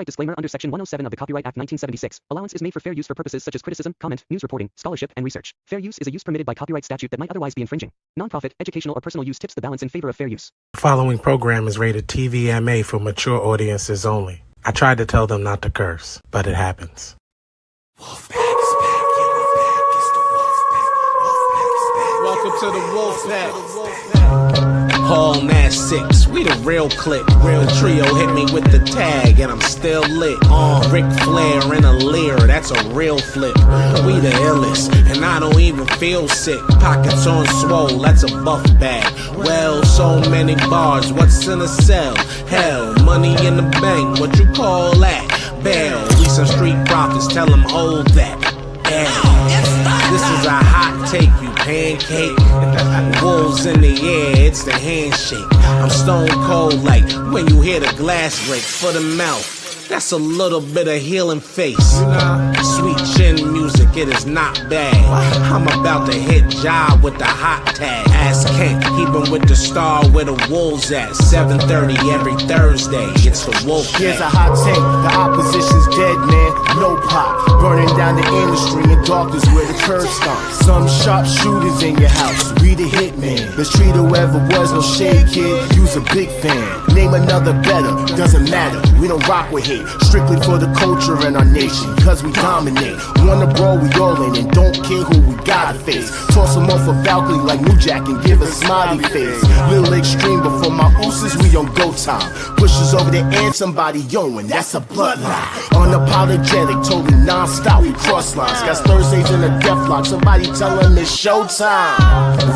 Copyright disclaimer under Section 107 of the Copyright Act 1976. Allowance is made for fair use for purposes such as criticism, comment, news reporting, scholarship, and research. Fair use is a use permitted by copyright statute that might otherwise be infringing. Nonprofit, educational, or personal use tips the balance in favor of fair use. The following program is rated TVMA for mature audiences only. I tried to tell them not to curse, but it happens. Wolfpack is back. Welcome to the Wolfpack. Hall Nash 6, we the real click. Real trio hit me with the tag, and I'm still lit. Ric Flair in a leer, that's a real flip. We the illest, and I don't even feel sick. Pockets on swole, that's a buff bag. Well, so many bars, what's in a cell? Hell, money in the bank, what you call that? Bail, we some street prophets, tell them hold that. This is a hot take, you pancake. Wolves in the air, it's the handshake. I'm stone cold like when you hear the glass break for the mouth. That's a little bit of healing face. Sweet chin music, it is not bad. I'm about to hit job with the hot tag. Ask Kent, keepin' with the star where the wolves at. 7:30 every Thursday, it's the Wolfpack. Here's a hot take, the opposition's dead, man. No pop, burning down the industry in darkness where the curb stops. Some sharp shooters in your house, we the hitman. Let's treat whoever was no shade, kid. You's a big fan. Name another better, doesn't matter. We don't rock with hate, strictly for the culture and our nation. Cause we dominate, wanna brawl, we all in, and don't care who we gotta face. Toss them off a balcony like New Jack and give a smiley face. Little extreme, but for my ooses, we on go time. Pushes over the end, somebody yowing, that's a bloodline. Unapologetic, totally non-stop, we cross lines. Got Thursdays in a death lock, somebody tell them it's showtime.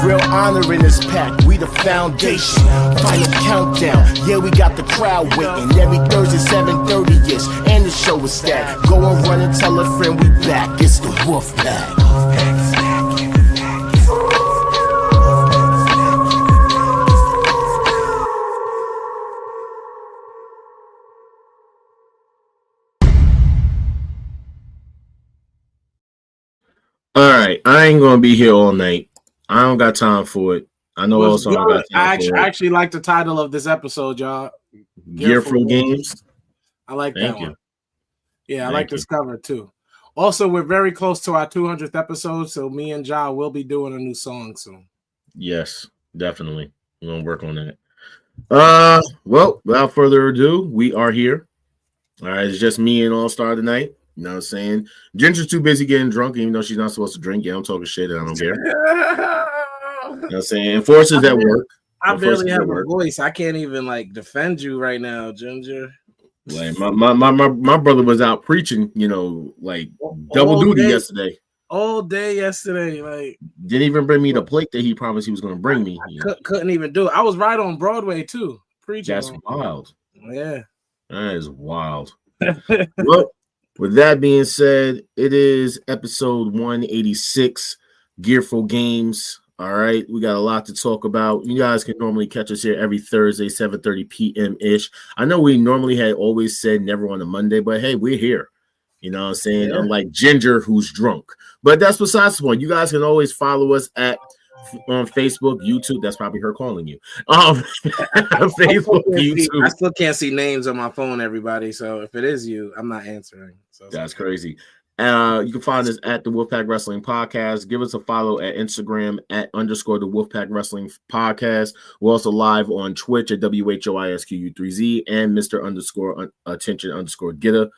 Real honor in this pack, we the foundation. Final countdown, yeah, we got the crowd waiting. Every Thursday 7:30-ish, and the show is stacked. Go and run and tell a friend we back, it's the Wolfpack. Alright, I ain't gonna be here all night. I don't got time for it. I know also I actually like the title of this episode, y'all. Gearful Games. I like that one. Yeah, I like this cover too. Also, we're very close to our 200th episode, so me and Ja will be doing a new song soon. Yes, definitely. We're gonna work on that. Well, without further ado, we are here. All right, it's just me and All Star tonight. You know what I'm saying? Ginger's too busy getting drunk, even though she's not supposed to drink. Yeah, I'm talking shit and I don't care. You know what I'm saying? Enforcers at work. I barely have a voice. I can't even like defend you right now, Ginger. Like my brother was out preaching, you know, like double duty yesterday. All day yesterday, like didn't even bring me the plate that he promised he was going to bring me. Couldn't even do it. I was right on Broadway too, preaching. That's wild. Yeah, that is wild. Well, with that being said, it is episode 186, Gearful Games. All right, we got a lot to talk about. You guys can normally catch us here every Thursday, 7:30 p.m.-ish. I know we normally had always said never on a Monday, but hey, we're here. You know what I'm saying? Yeah. Unlike Ginger, who's drunk. But that's besides the point. You guys can always follow us on Facebook, YouTube. That's probably her calling you. Facebook, YouTube. I still can't see names on my phone, everybody. So if it is you, I'm not answering. So that's crazy. You can find us at the Wolfpack Wrestling Podcast. Give us a follow at Instagram at _the Wolfpack Wrestling Podcast. We're also live on Twitch at WHOISQU3Z and Mr. _attention _getter.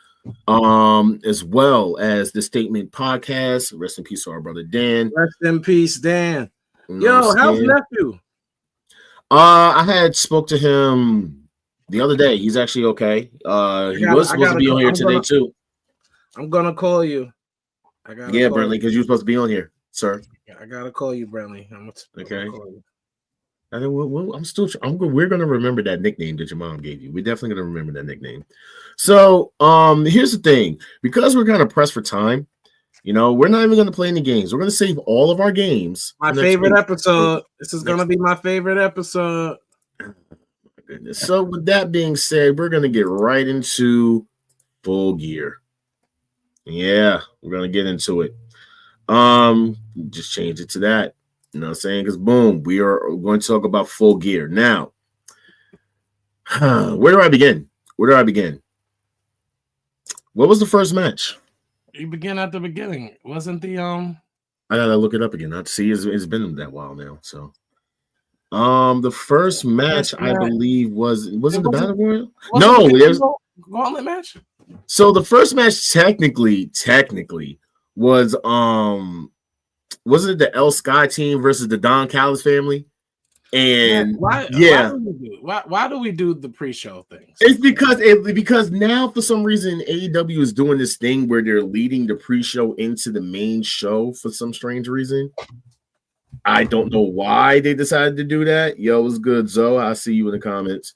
As well as the Statement Podcast. Rest in peace to our brother Dan. Rest in peace, Dan. Yo, how's nephew? I had spoke to him the other day. He's actually okay. He was supposed to be on here today too. I'm gonna call you. Brentley, because you're supposed to be on here, sir. I gotta call you, Brentley. Okay. We're gonna remember that nickname that your mom gave you. We're definitely gonna remember that nickname. So, here's the thing: because we're kind of pressed for time, you know, we're not even gonna play any games. We're gonna save all of our games. My favorite episode. This is gonna be my favorite episode. Oh, my goodness. So, with that being said, we're gonna get right into Full Gear. Yeah, we're gonna get into it. Just change it to that. You know what I'm saying? Because boom, we are going to talk about Full Gear. Now, where do I begin? What was the first match? You begin at the beginning. Wasn't the I gotta look it up again. Not to see. It's been that while now. So, the first match I believe was it the Battle Royal? No, it was Gauntlet match. So the first match technically was wasn't it the El Sky team versus the Don Callis family? And why do we do the pre-show things? It's because now for some reason AEW is doing this thing where they're leading the pre-show into the main show for some strange reason. I don't know why they decided to do that. Yo, what's good, Zoe? I see you in the comments.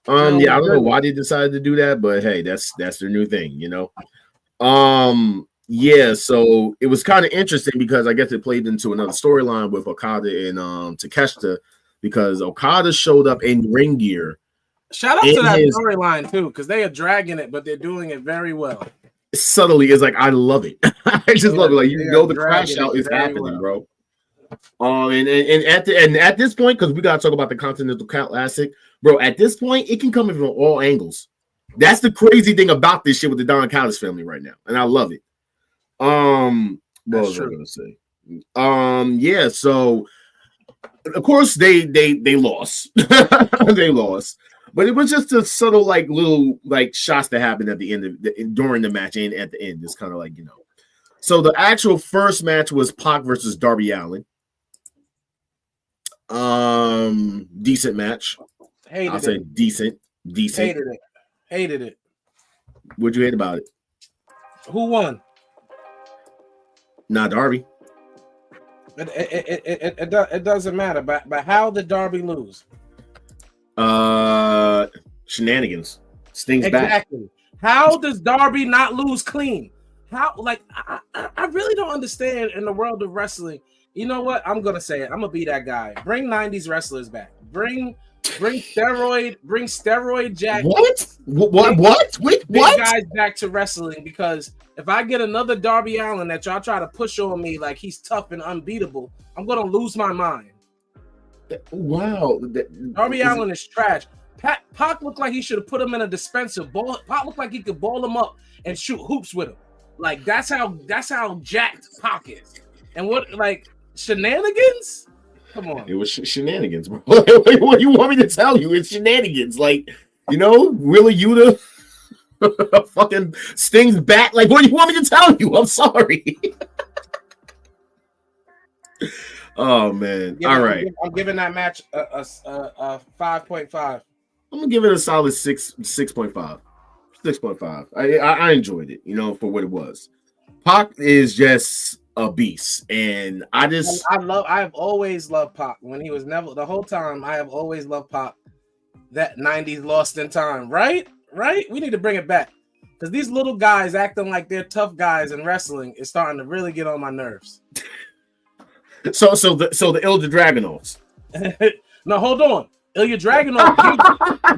I don't know why they decided to do that, but hey, that's their new thing, you know. Yeah, so it was kind of interesting because I guess it played into another storyline with Okada and Takeshita, because Okada showed up in ring gear. Shout out to that storyline too, because they are dragging it, but they're doing it very well. Subtly, it's like I love it. I just love it. Like the crash out is happening, bro. And at this point, because we gotta talk about the Continental Classic, bro. At this point, it can come in from all angles. That's the crazy thing about this shit with the Don Callis family right now, and I love it. What was I gonna say? Yeah. So, of course, they lost. They lost, but it was just a subtle, like little, like shots that happened at the end of during the match and at the end. It's kind of like, you know. So the actual first match was Pac versus Darby Allin. Decent match. I'll say decent. Hated it. What'd you hate about it? Who won? Not Darby. It doesn't matter. But how did Darby lose? Shenanigans. Sting's exactly. back. How does Darby not lose clean? How? Like I really don't understand in the world of wrestling. You know what? I'm gonna say it. I'm gonna be that guy. Bring 90s wrestlers back. Bring steroid Jack. What? Wait, what? Guys back to wrestling, because if I get another Darby Allin that y'all try to push on me like he's tough and unbeatable, I'm gonna lose my mind. Wow. Darby Allin is trash. Pac looked like he should have put him in a dispenser. Pac looked like he could ball him up and shoot hoops with him. Like that's how jacked Pac is. And what, like, shenanigans? Come on. It was shenanigans, bro. What do you want me to tell you? It's shenanigans. Like, you know, Wheeler Yuta fucking Sting's back. Like, what do you want me to tell you? I'm sorry. Oh, man. All right. I'm giving that match a 5.5. I'm going to give it a solid 6.5. 6.5. I enjoyed it, you know, for what it was. Pac is just a beast, and I have always loved Pac. When he was never, the whole time I have always loved Pac. That 90s lost in time, right? We need to bring it back, because these little guys acting like they're tough guys in wrestling is starting to really get on my nerves. So the Ilja Dragunovs. No, hold on. Ilja Dragunov.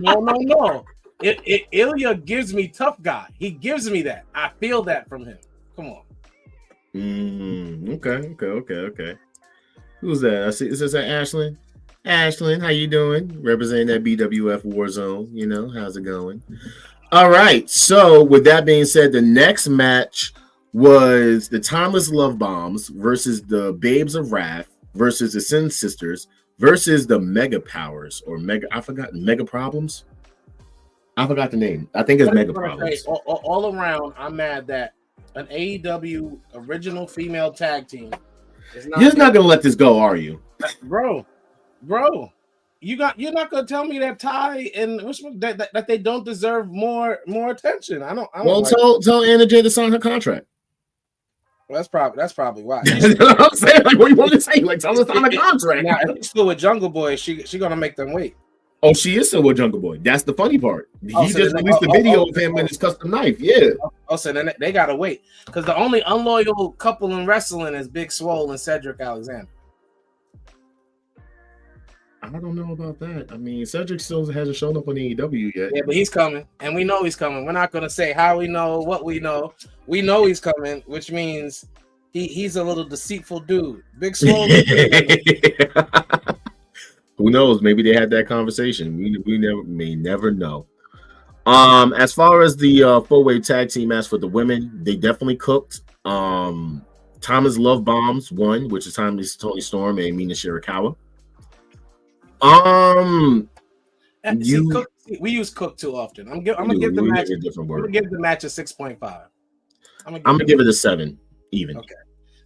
No. Ilja gives me tough guy. He gives me that. I feel that from him. Come on. Okay. Who's that? I see. Is this Ashlyn? Ashlyn, how you doing? Representing that BWF Warzone. You know, how's it going? All right. So, with that being said, the next match was the Timeless Love Bombs versus the Babes of Wrath versus the Sin Sisters versus the Mega Powers Mega Problems. I forgot the name. I think it's Mega Problems. All around, I'm mad that an AEW original female tag team is not. You're not gonna let this go, are you, bro? You're not gonna tell me that Ty and that they don't deserve more attention. I don't. Well, tell Anna Jay to sign her contract. Well, that's probably why. You know what I'm saying? Like, what do you want me to say? Like, tell her to sign a contract. Now, if she's still with Jungle Boy, she gonna make them wait. Oh, she is still with Jungle Boy. That's the funny part. He just released a video of him and his custom knife. Yeah. So then they gotta wait, because the only unloyal couple in wrestling is Big Swole and Cedric Alexander. I don't know about that. I mean, Cedric still hasn't shown up on AEW yet. Yeah, but he's coming, and we know he's coming. We're not gonna say how we know, what we know. We know he's coming, which means he's a little deceitful dude. Big Swole. Who knows? Maybe they had that conversation. We may never know. As far as the four-way tag team match for the women, they definitely cooked. Thomas Love Bombs won, which is Tony Storm and Mina Shirakawa. We use cook too often. I'm gonna give the match a different word. I'm gonna give the match a 6.5. I'm gonna give it a 7 even. Okay.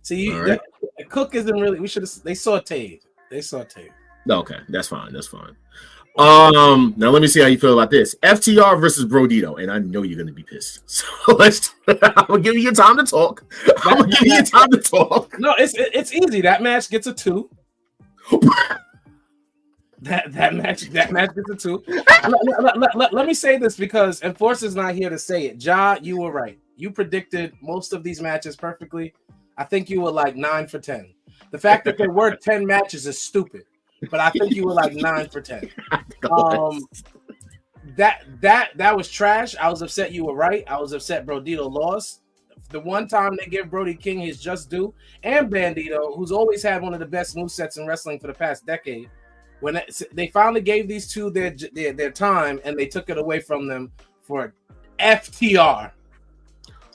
See, right. Cook isn't really. They sauteed. Okay, that's fine. Now let me see how you feel about this. FTR versus Brodito, and I know you're gonna be pissed. So I'm gonna give you time to talk. No, it's easy. That match gets a 2. that match gets a 2. Let me say this because Enforcer's not here to say it. Ja, you were right. You predicted most of these matches perfectly. I think you were like 9 for 10. The fact that there were 10 matches is stupid, but I think you were like 9 for 10. That was trash. I was upset you were right. I was upset Brodito lost. The one time they give Brody King his just due, and Bandito, who's always had one of the best movesets in wrestling for the past decade, when they finally gave these two their time and they took it away from them for FTR.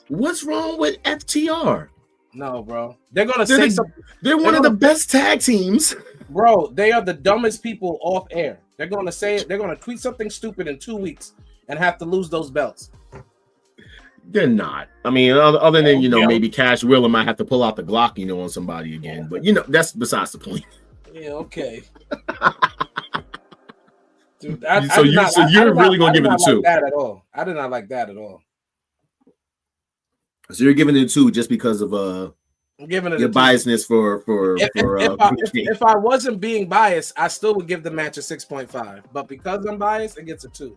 What's wrong with FTR? No, bro. They're gonna say something. They're one of the best tag teams. Bro, they are the dumbest people off air. They're gonna say it. They're gonna tweet something stupid in 2 weeks and have to lose those belts. They're not. I mean, other than maybe Cash Wheeler might have to pull out the Glock, on somebody again. But that's besides the point. Yeah. Okay. Dude, you're really gonna give it a 2? I did not like that at all. So you're giving it a 2 just because of I'm giving it your biasness for if I wasn't being biased, I still would give the match a 6.5. But because I'm biased, it gets a 2.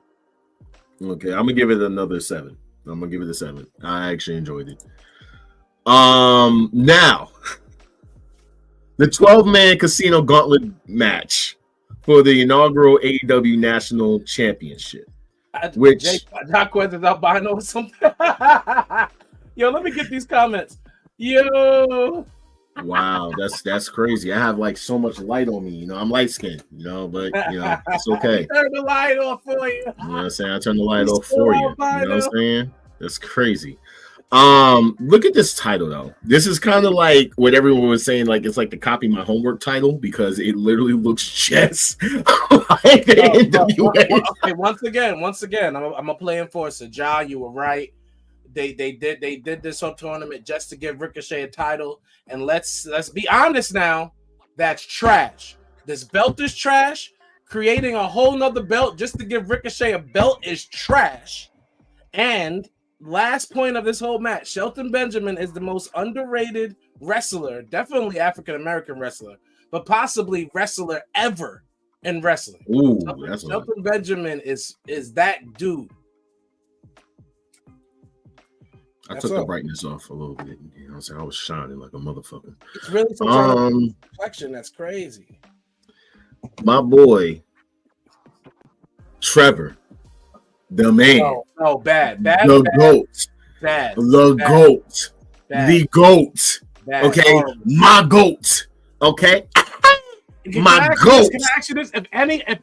Okay, I'm gonna give it another 7. I'm gonna give it a 7. I actually enjoyed it. Now the 12-man casino gauntlet match for the inaugural AEW National Championship. Doc Wentz albino or something. Yo, let me get these comments. Yo. Wow, that's crazy. I have like so much light on me. I'm light skinned, but it's okay. Turn the light off for you. You know what I'm saying? I turn the light off for you. You know what I'm saying? That's crazy. Look at this title though. This is kind of like what everyone was saying, like it's like the copy my homework title because it literally looks just like the NWA. Okay, once again, I'm a play enforcer. Ja, you were right. They did this whole tournament just to give Ricochet a title, and let's be honest now, that's trash. This belt is trash. Creating a whole nother belt just to give Ricochet a belt is trash. And last point of this whole match, Shelton Benjamin is the most underrated wrestler, definitely African-American wrestler, but possibly wrestler ever in wrestling. Ooh, Shelton Benjamin is that dude. I took the brightness off a little bit. You know what I'm saying? I was shining like a motherfucker. It's really some reflection. That's crazy. My boy, Trevor, the man. No, bad. The GOAT. Bad. The GOAT. The GOAT. Okay? My GOAT. Okay? My GOAT. Can I ask you this? If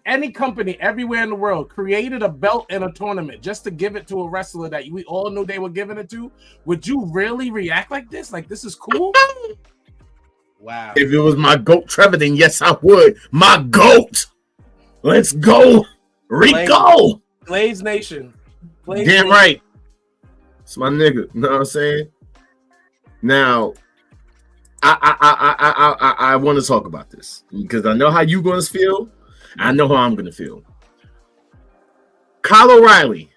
any company everywhere in the world created a belt in a tournament just to give it to a wrestler that we all knew they were giving it to, would you really react like this? Like this is cool? Wow. If it was my GOAT Trevor, then yes, I would. My GOAT. Let's go. Rico. Glaze Nation. Damn right. It's my nigga. You know what I'm saying? Now, I want to talk about this because I know how you're going to feel. I know how I'm going to feel. Kyle O'Reilly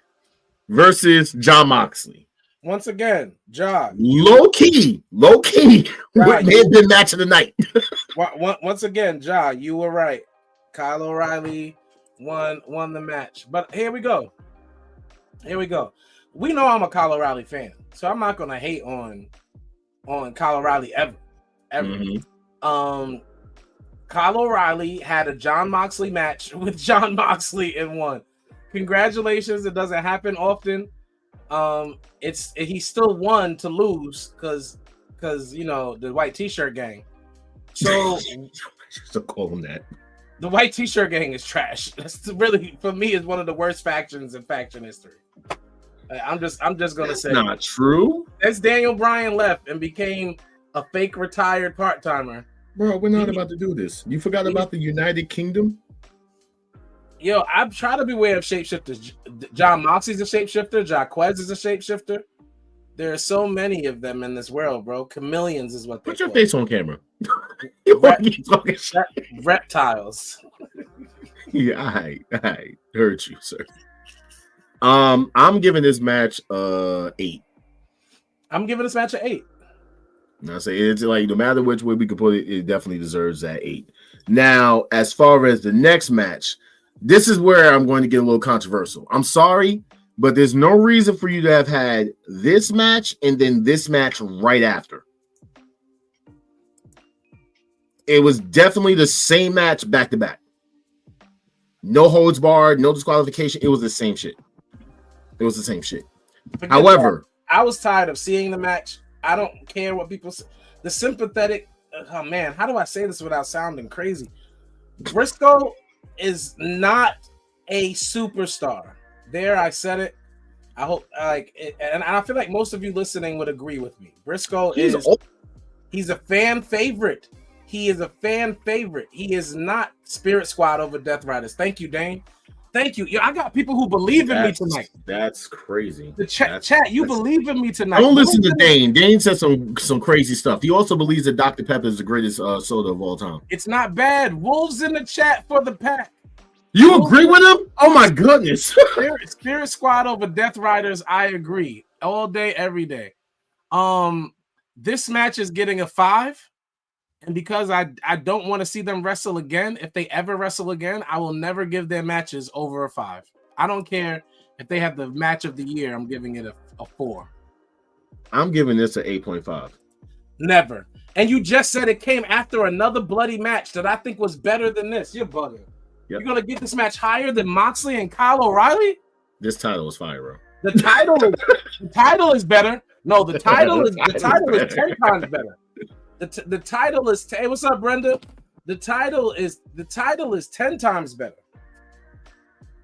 versus Jon Moxley. Once again, John. Low key. Would may have been match of the night. Once again, John, you were right. Kyle O'Reilly won the match. But here we go. We know I'm a Kyle O'Reilly fan, so I'm not going to hate on Kyle O'Reilly ever. Mm-hmm. Kyle O'Reilly had a Jon Moxley match with Jon Moxley and won. Congratulations! It doesn't happen often. He still won to lose because the white t-shirt gang. So to call him that. The white t-shirt gang is trash. That's really, for me, is one of the worst factions in faction history. I'm just gonna say not true. As Daniel Bryan left and became a fake retired part-timer. Bro, we're not about to do this. You forgot about the United Kingdom? Yo, I'm trying to beware of shapeshifters. John Moxley's a shapeshifter. Jaquez is a shapeshifter. There are so many of them in this world, bro. Chameleons is what they Put your call. face on camera. Reptiles. Yeah, I heard you, sir. I'm giving this match 8. I'm giving this match an 8. I say it's like no matter which way we could put it, it definitely deserves that 8. Now, as far as the next match, this is where I'm going to get a little controversial. I'm sorry, but there's no reason for you to have had this match and then this match right after. It was definitely the same match back to back. No holds barred, no disqualification. It was the same shit. It was the same shit. However, I was tired of seeing the match. I don't care what people say. The sympathetic, oh man, how do I say this without sounding crazy? Briscoe is not a superstar. There, I said it. I hope, and I feel like most of you listening would agree with me. Briscoe he's a fan favorite. He is a fan favorite. He is not Spirit Squad over Death Riders. Thank you, Dane. Thank you. Yo, I got people who believe in me tonight. That's crazy. The chat, you believe in me tonight. Don't listen to Dane. Dane said some crazy stuff. He also believes that Dr. Pepper is the greatest soda of all time. It's not bad. Wolves in the chat for the pack. You agree with him? Oh my goodness. Spirit Squad over Death Riders. I agree. All day, every day. This match is getting a 5. And because I don't want to see them wrestle again, if they ever wrestle again, I will never give their matches over a 5. I don't care if they have the match of the year. I'm giving it a 4. I'm giving this an 8.5. Never. And you just said it came after another bloody match that I think was better than this. You're bugging. Yep. You're going to get this match higher than Moxley and Kyle O'Reilly? This title is fire, bro. The title is better. No, the title is 10 times better. The title is hey, what's up, Brenda? The title is 10 times better.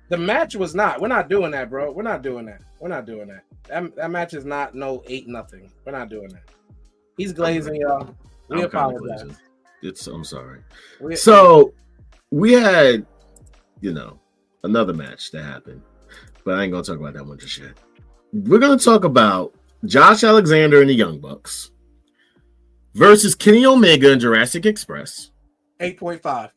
The match was not. We're not doing that, bro. We're not doing that. That match is not no 8-0. We're not doing that. He's glazing, y'all. We apologize. I'm sorry. So we had, another match that happened, but I ain't gonna talk about that one just yet. We're gonna talk about Josh Alexander and the Young Bucks versus Kenny Omega and Jurassic Express. 8.5.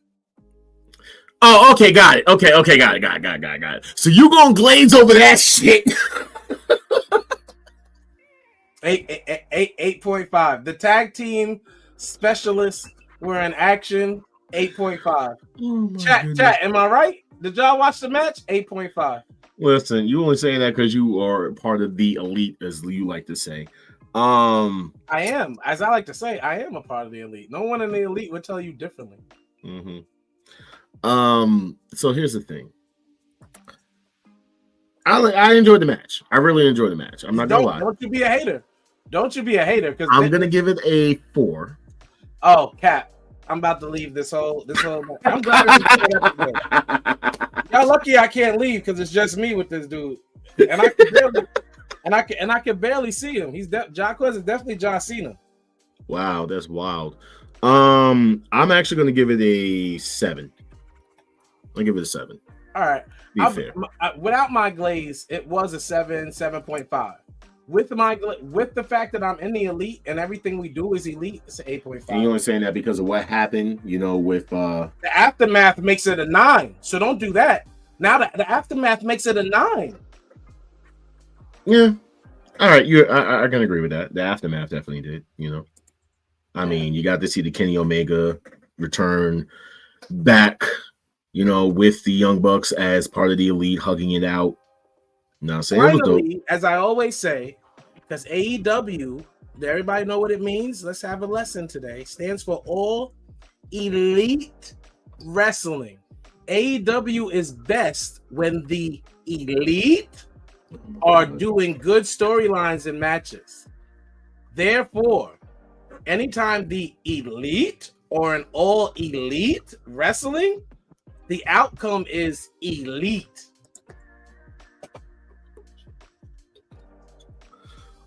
Oh, okay, got it. Okay, got it. So you gonna glaze over that shit? 8.5. The tag team specialists were in action. 8.5. Oh chat. Am I right? Did y'all watch the match? 8.5. Listen, you only saying that because you are part of the elite, as you like to say. I am, as I like to say, I am a part of the elite. No one in the elite would tell you differently. Mm-hmm. So here's the thing. I enjoyed the match. I really enjoyed the match. I'm not gonna lie. Don't you be a hater. Because I'm gonna give it a 4. Oh, Cap. I'm about to leave this whole. I'm glad. Y'all lucky I can't leave because it's just me with this dude, and I can barely see him. Jaquez is definitely John Cena. Wow, that's wild. I'm actually gonna give it a 7. I'll give it a 7. All right. Be fair. Without my glaze, it was a 7.5. With the fact that I'm in the elite and everything we do is elite, it's an 8.5. And you're only saying that because of what happened, with the aftermath makes it a 9. So don't do that. Now the aftermath makes it a 9. Yeah. All right. I can agree with that. The aftermath definitely did, I mean, you got to see the Kenny Omega return back, with the Young Bucks as part of the elite, hugging it out. Now, finally, as I always say, because AEW, everybody know what it means. Let's have a lesson today. Stands for All Elite Wrestling. AEW is best when the elite are doing good storylines and matches. Therefore, anytime the elite or an all elite wrestling The outcome is elite.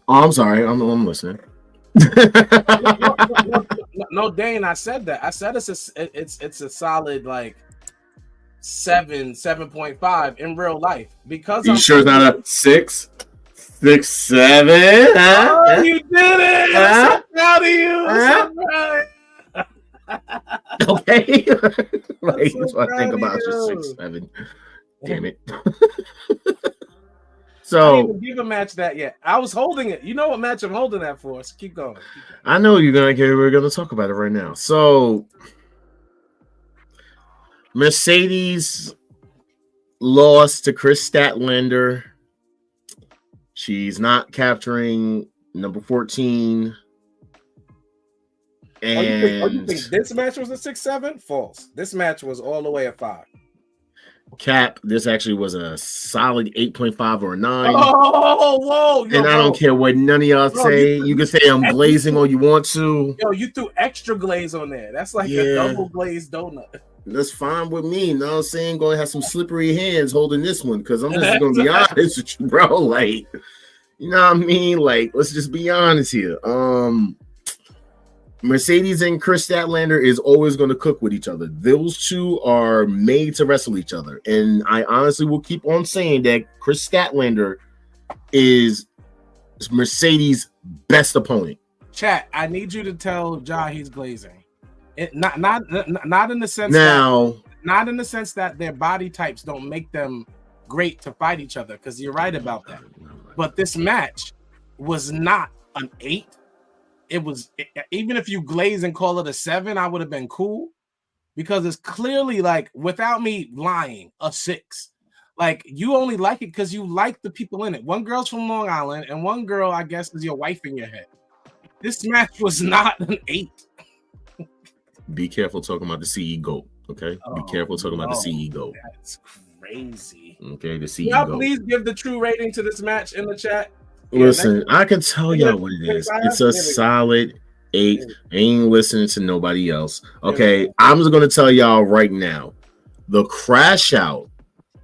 Oh, I'm sorry. I'm listening. No, Dane, I said that. I said it's a solid like 7.5 in real life because you sure it's not a 6, 7? Huh? Oh, you did it! I'm so proud of you. Okay. Like, so that's what I think proud about of just you. 6, 7. Damn it. I didn't So even give a match that yet. I was holding it. You know what match I'm holding that for? So keep going. I know you're gonna care. We're gonna talk about it right now. So Mercedes lost to Chris Statlander. She's not capturing number 14. And you think this match was a 6-7? False. This match was all the way at 5. Cap, this actually was a solid 8.5 or a 9. Oh, whoa. And I don't care what none of y'all say. You can say I'm glazing all you want to. Yo, you threw extra glaze on there. That's like a double glazed donut. That's fine with me. You know what I'm saying? Going to have some slippery hands holding this one because I'm just going to be honest with you, bro. Like, you know what I mean? Like, let's just be honest here. Mercedes and Chris Statlander is always going to cook with each other. Those two are made to wrestle each other. And I honestly will keep on saying that Chris Statlander is Mercedes' best opponent. Chat, I need you to tell Ja he's glazing. Not in the sense not in the sense that their body types don't make them great to fight each other, because you're right about that. But this match was not an 8. It was, even if you glaze and call it a 7, I would have been cool, because it's clearly, like, without me lying, a 6. Like, you only like it because you like the people in it. One girl's from Long Island, and one girl, I guess, is your wife in your head. This match was not an 8. Be careful talking about the CE GOAT, okay? Be careful talking about the CE GOAT. That's crazy. Okay, the CE Y'all GOAT. please give the true rating to this match in the chat. Listen, I can tell y'all what it is. It's a solid 8. I ain't listening to nobody else. Okay, I'm just going to tell y'all right now, the crash out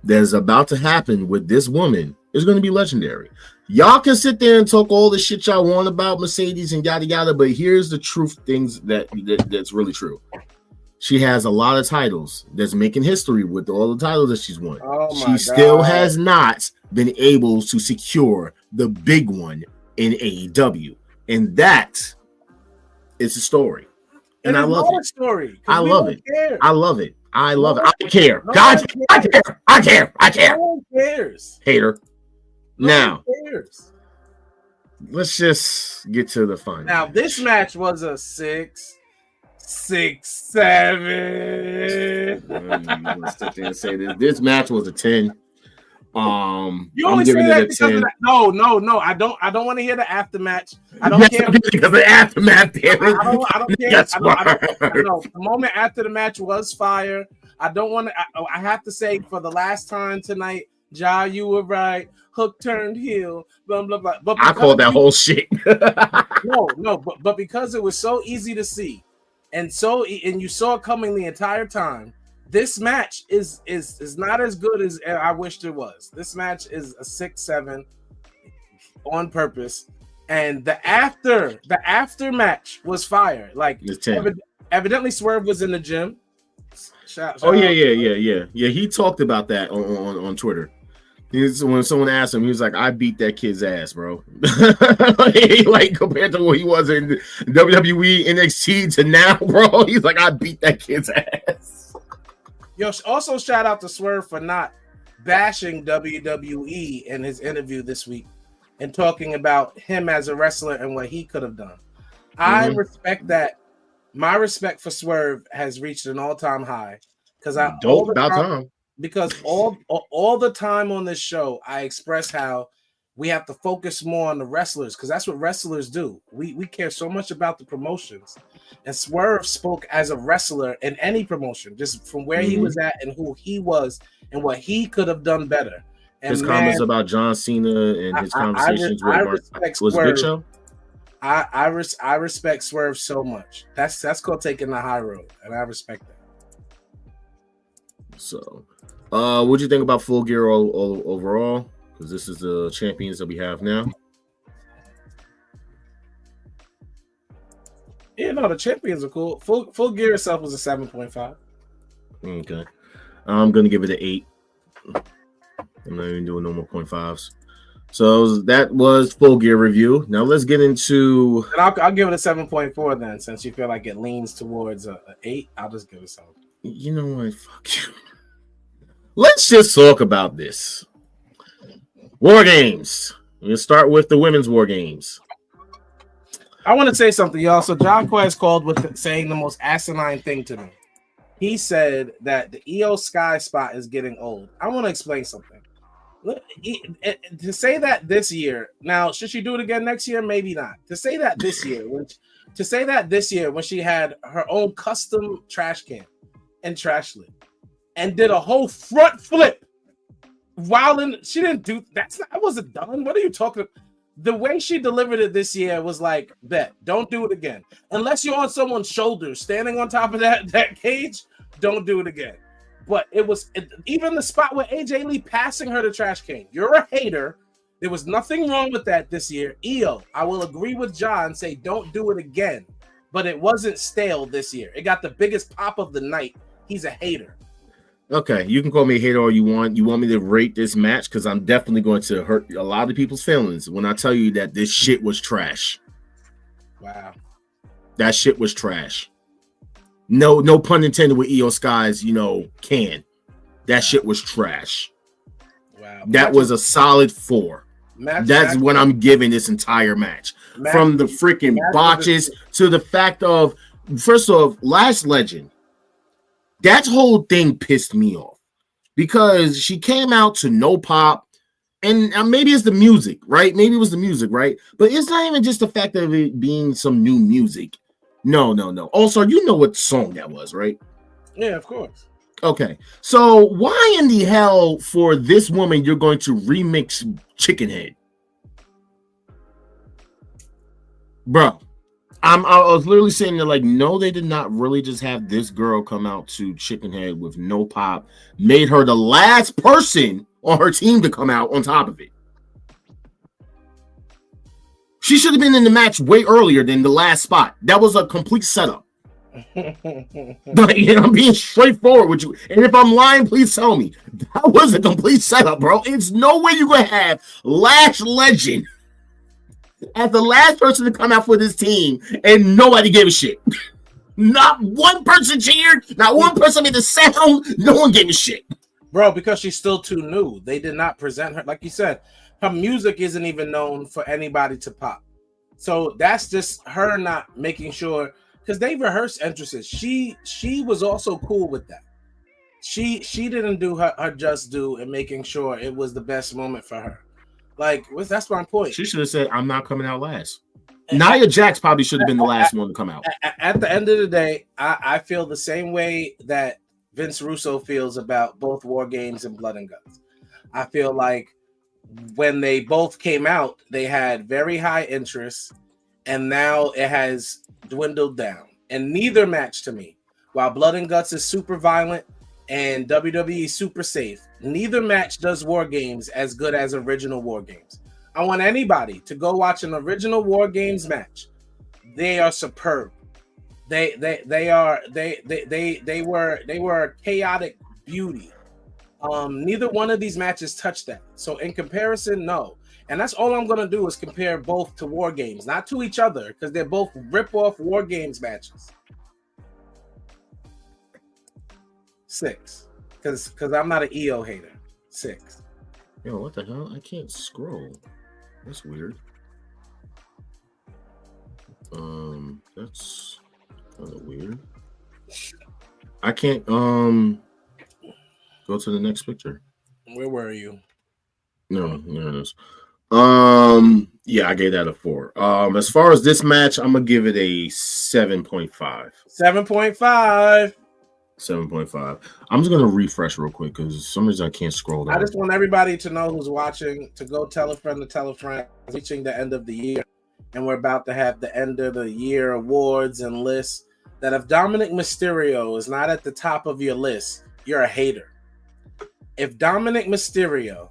that's about to happen with this woman is going to be legendary. Y'all can sit there and talk all the shit y'all want about Mercedes and yada yada, but here's the truth things that's really true. She has a lot of titles that's making history with all the titles that she's won. She still has not been able to secure the big one in AEW, and that is a story. And I love it. Story. I love it. I love it. I love it. I care. God, I care. I care. I care. No one cares. Hater. No one cares. Let's just get to the fun. Now, this match was a 6, 7. Say this match was a 10. You I'm only giving say it that a because 10. of that. No. I don't want to hear the aftermatch. I don't care because of the aftermath. Damn it. I don't care. I know. The moment after the match was fire. I don't want to. I have to say for the last time tonight, Ja, you were right. Hook turned heel. Blah blah blah. But I called that whole shit. no. But because it was so easy to see, and you saw it coming the entire time. This match is not as good as I wished it was. This match is a 6-7 on purpose, and the after match was fire. Like evidently, Swerve was in the gym. Shout Yeah. He talked about that on Twitter. When someone asked him, he was like, "I beat that kid's ass, bro." Like compared to what he was in WWE NXT to now, bro. He's like, "I beat that kid's ass." Yo, also shout out to Swerve for not bashing WWE in his interview this week and talking about him as a wrestler and what he could have done. I respect that. My respect for Swerve has reached an all-time high because all the time on this show, I express how we have to focus more on the wrestlers because that's what wrestlers do. We care so much about the promotions. And Swerve spoke as a wrestler in any promotion, just from where he was at and who he was and what he could have done better. And his comments about John Cena and his conversations with Big Show. I respect Swerve so much. That's called taking the high road, and I respect that. So, what do you think about Full Gear overall? Because this is the champions that we have now. Yeah, no, the champions are cool. Full Gear itself was a 7.5. Okay. I'm going to give it an 8. I'm not even doing no more 0.5s. So that was Full Gear review. Now let's get into... And I'll give it a 7.4 then, since you feel like it leans towards a 8. I'll just give it 7. You know what? Fuck you. Let's just talk about this. War Games. Let's start with the women's War Games. I want to say something, y'all. So John Quest called with saying the most asinine thing to me. He said that the Io Sky spot is getting old. I want to explain something. To say that this year, now should she do it again next year? Maybe not. To say that this year, when she had her own custom trash can and trash lid, and did a whole front flip while she didn't do that. I wasn't done. What are you talking about? The way she delivered it this year was like, bet, don't do it again. Unless you're on someone's shoulders, standing on top of that cage, don't do it again. But even the spot where AJ Lee passing her the trash can. You're a hater. There was nothing wrong with that this year. Io, I will agree with John, say don't do it again. But it wasn't stale this year. It got the biggest pop of the night. He's a hater. Okay, you can call me a hater all you want. You want me to rate this match? Because I'm definitely going to hurt a lot of people's feelings when I tell you that this shit was trash. Wow. That shit was trash. No pun intended with Io Sky's, can. That shit was trash. Wow. That was a solid 4. That's what I'm giving this entire match. From the freaking botches to the fact of, first off, Last Legend. That whole thing pissed me off because she came out to no pop, and maybe it's the music, right? Maybe it was the music, right? But it's not even just the fact of it being some new music. No. Also, you know what song that was, right? Yeah, of course. Okay, so why in the hell for this woman you're going to remix Chicken Head? Bro. I was literally saying that, like, no, they did not really just have this girl come out to Chicken Head with no pop, made her the last person on her team to come out on top of it. She should have been in the match way earlier than the last spot. That was a complete setup. I'm being straightforward with you. And if I'm lying, please tell me. That was a complete setup, bro. It's no way you're going to have Last Legend as the last person to come out for this team, and nobody gave a shit. Not one person cheered. Not one person made a sound. No one gave a shit. Bro, because she's still too new. They did not present her. Like you said, her music isn't even known for anybody to pop. So that's just her not making sure, because they rehearsed entrances. She was also cool with that. She didn't do her just due in making sure it was the best moment for her. Like, that's my point. She should have said, I'm not coming out last. Nia Jax probably should have been the last one to come out. At the end of the day, I feel the same way that Vince Russo feels about both War Games and Blood and Guts. I feel like when they both came out, they had very high interest, and now it has dwindled down. And neither match to me, while Blood and Guts is super violent and WWE super safe, neither match does War Games as good as original War Games. I want anybody to go watch an original War Games match. They are superb. They were chaotic beauty. Neither one of these matches touched that. So in comparison, no. And that's all I'm gonna do is compare both to War Games, not to each other, because they're both rip-off War Games matches. 6. Because I'm not an EO hater. 6. Yo, what the hell? I can't scroll. That's weird. That's kind of weird. I can't go to the next picture. Where were you? No, there it is. Yeah, I gave that a 4. As far as this match, I'm gonna give it a 7.5. 7.5. 7.5. I'm just gonna refresh real quick because for some reason I can't scroll down. I just want everybody to know who's watching to go tell a friend to tell a friend. It's reaching the end of the year, and we're about to have the end of the year awards and lists. That if Dominic Mysterio is not at the top of your list, you're a hater. If Dominic Mysterio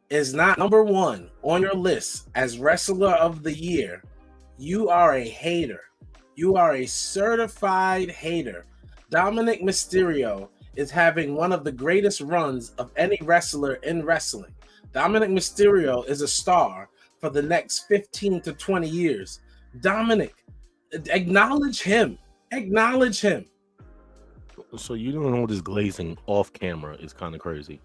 is not number one on your list as wrestler of the year, you are a hater. You are a certified hater. Dominic Mysterio is having one of the greatest runs of any wrestler in wrestling. Dominic Mysterio is a star for the next 15 to 20 years. Dominic, acknowledge him. Acknowledge him. So you don't know this glazing off camera is kind of crazy.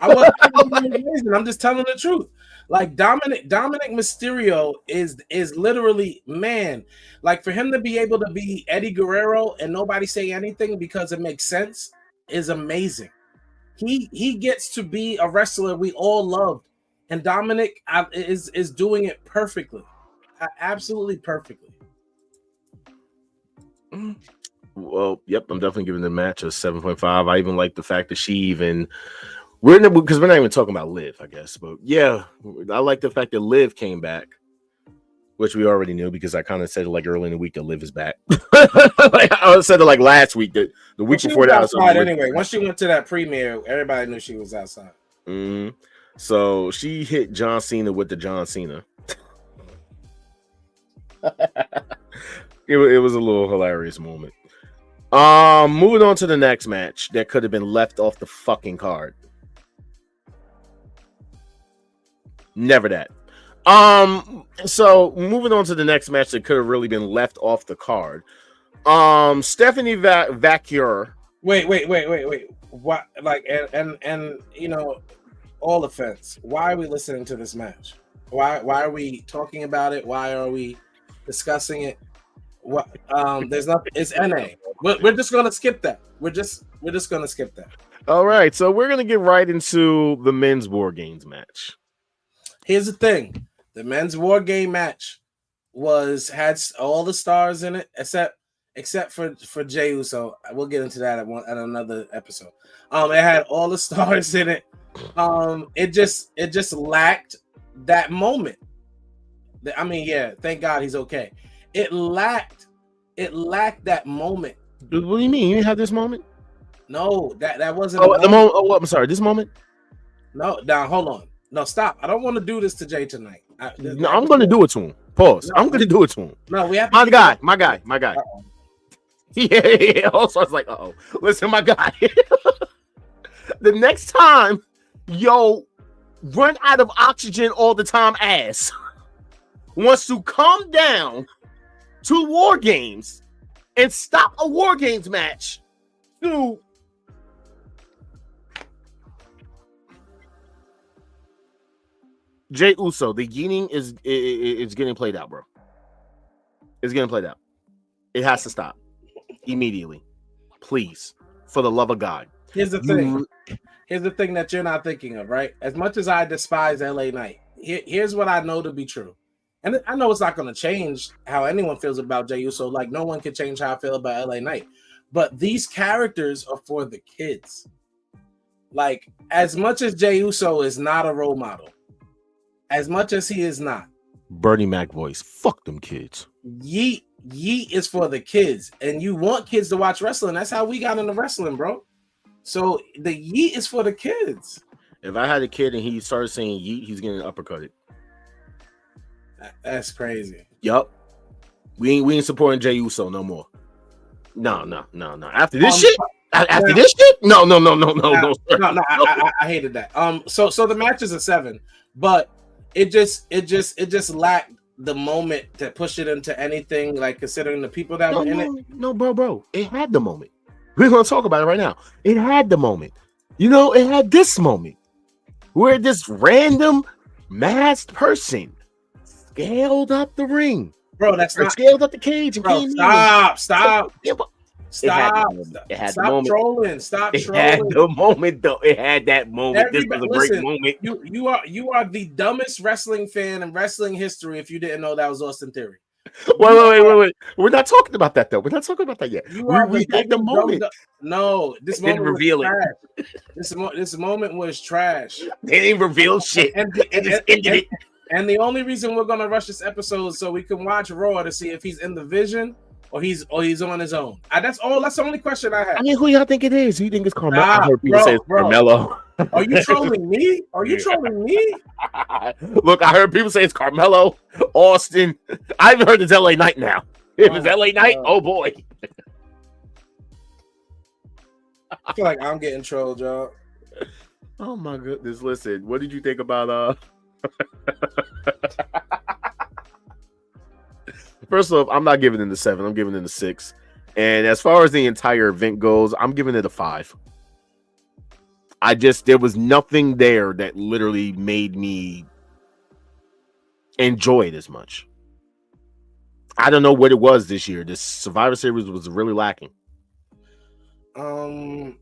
I'm just telling the truth. Like Dominic Mysterio is literally, man, like for him to be able to be Eddie Guerrero and nobody say anything because it makes sense is amazing. He gets to be a wrestler we all loved, and Dominic is doing it perfectly, absolutely perfectly. Well, yep, I'm definitely giving the match a 7.5. I even like the fact that she even because we're not even talking about Liv, I guess, but yeah, I like the fact that Liv came back, which we already knew because I kind of said it like early in the week that Liv is back. Like I said it like last week, that the week before that. Outside anyway, once she went to that premiere, everybody knew she was outside. Mm-hmm. So she hit John Cena with the John Cena. It was a little hilarious moment. Moving on to the next match that could have been left off the fucking card. Never that. So moving on to the next match that could have really been left off the card. Stephanie Vacure. Wait. What? Like, and you know, all offense. Why are we listening to this match? Why are we talking about it? Why are we discussing it? What? There's nothing. It's NA. We're just gonna skip that. We're just gonna skip that. All right. So we're gonna get right into the men's War Games match. Here's the thing: the men's War Game match had all the stars in it, except for Jey Uso. We'll get into that at another episode. It had all the stars in it. It just lacked that moment. I mean, yeah, thank God he's okay. It lacked that moment. What do you mean? You didn't have this moment? No, that wasn't. Oh, the moment. Oh, I'm sorry. This moment? No, now hold on. No, stop. I don't want to do this to Jay tonight. No, I'm going to do it to him. Pause. No, I'm going to do it to him. No, we have to. My guy. Uh-oh. Yeah. Also, I was like, uh-oh. Listen, my guy. The next time, run out of oxygen all the time ass wants to come down to War Games and stop a War Games match to Jey Uso, the yeeting is getting played out, bro. It's getting played out. It has to stop immediately. Please, for the love of God. Here's the thing. Here's the thing that you're not thinking of, right? As much as I despise LA Knight, here's what I know to be true. And I know it's not going to change how anyone feels about Jey Uso. Like, no one can change how I feel about LA Knight. But these characters are for the kids. Like, as much as Jey Uso is not a role model, as much as he is not. Bernie Mac voice. Fuck them kids. Yeet is for the kids. And you want kids to watch wrestling. That's how we got into wrestling, bro. So the yeet is for the kids. If I had a kid and he started saying yeet, he's getting uppercutted. That's crazy. Yup. We ain't supporting Jey Uso no more. No. After this shit? After this shit? No. I hated that. So the match is a 7, but it just lacked the moment to push it into anything, like considering the people that were in it. No, bro. It had the moment. We're gonna talk about it right now. It had the moment. It had this moment where this random masked person scaled up the ring. Bro, that's not scaled up the cage and came Stop. Stop trolling. Stop it trolling. It had the moment, though. It had that moment. This was a great moment. You are the dumbest wrestling fan in wrestling history if you didn't know that was Austin Theory. Wait. We're not talking about that, though. We're not talking about that yet. We had the moment. No, this moment didn't reveal it. This moment was trash. They didn't reveal shit. It just ended it. And the only reason we're gonna rush this episode is so we can watch Raw to see if he's in the vision or he's on his own? That's all. That's the only question I have. I mean, who y'all think it is? Who you think it's Carmelo? Nah, I heard people say it's Carmelo. Are you trolling me? Are you trolling me? Look, I heard people say it's Carmelo, Austin. I even heard it's LA Knight now. If it's LA Knight, oh boy. I feel like I'm getting trolled, y'all. Oh my goodness! Listen, what did you think about First off, I'm not giving it a 7. I'm giving it a 6. And as far as the entire event goes, I'm giving it a 5. There was nothing there that literally made me enjoy it as much. I don't know what it was this year. This Survivor Series was really lacking. I'm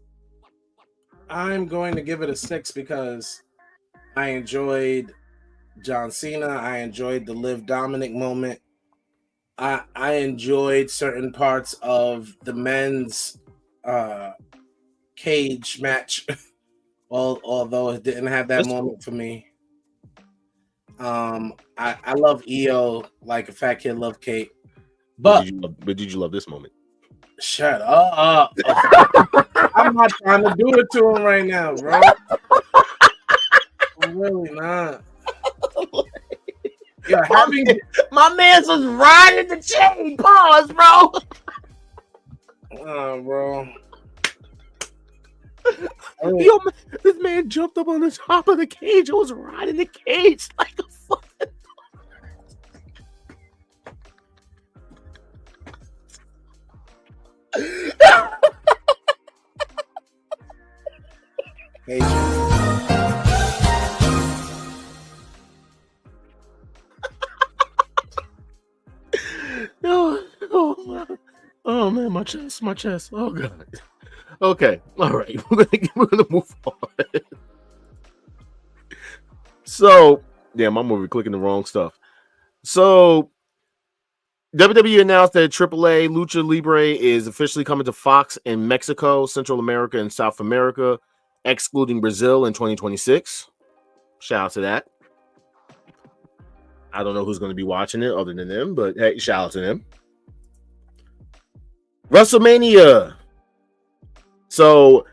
going to give it a 6 because I enjoyed John Cena. I enjoyed the Liv Dominic moment. I enjoyed certain parts of the men's cage match, although it didn't have that moment for me. I love EO like a fat kid love Kate. But did you love this moment? Shut up. I'm not trying to do it to him right now, bro. I'm really not. Yeah, my man's was riding the chain. Pause, bro. Bro. Yo, this man jumped up on the top of the cage. I was riding the cage like a fucking. Oh man, my chest. Oh god. Okay, all right. We're gonna move on. So, damn, I'm over clicking the wrong stuff. So, WWE announced that AAA Lucha Libre is officially coming to Fox in Mexico, Central America, and South America, excluding Brazil in 2026. Shout out to that. I don't know who's going to be watching it other than them, but hey, shout out to them. WrestleMania. So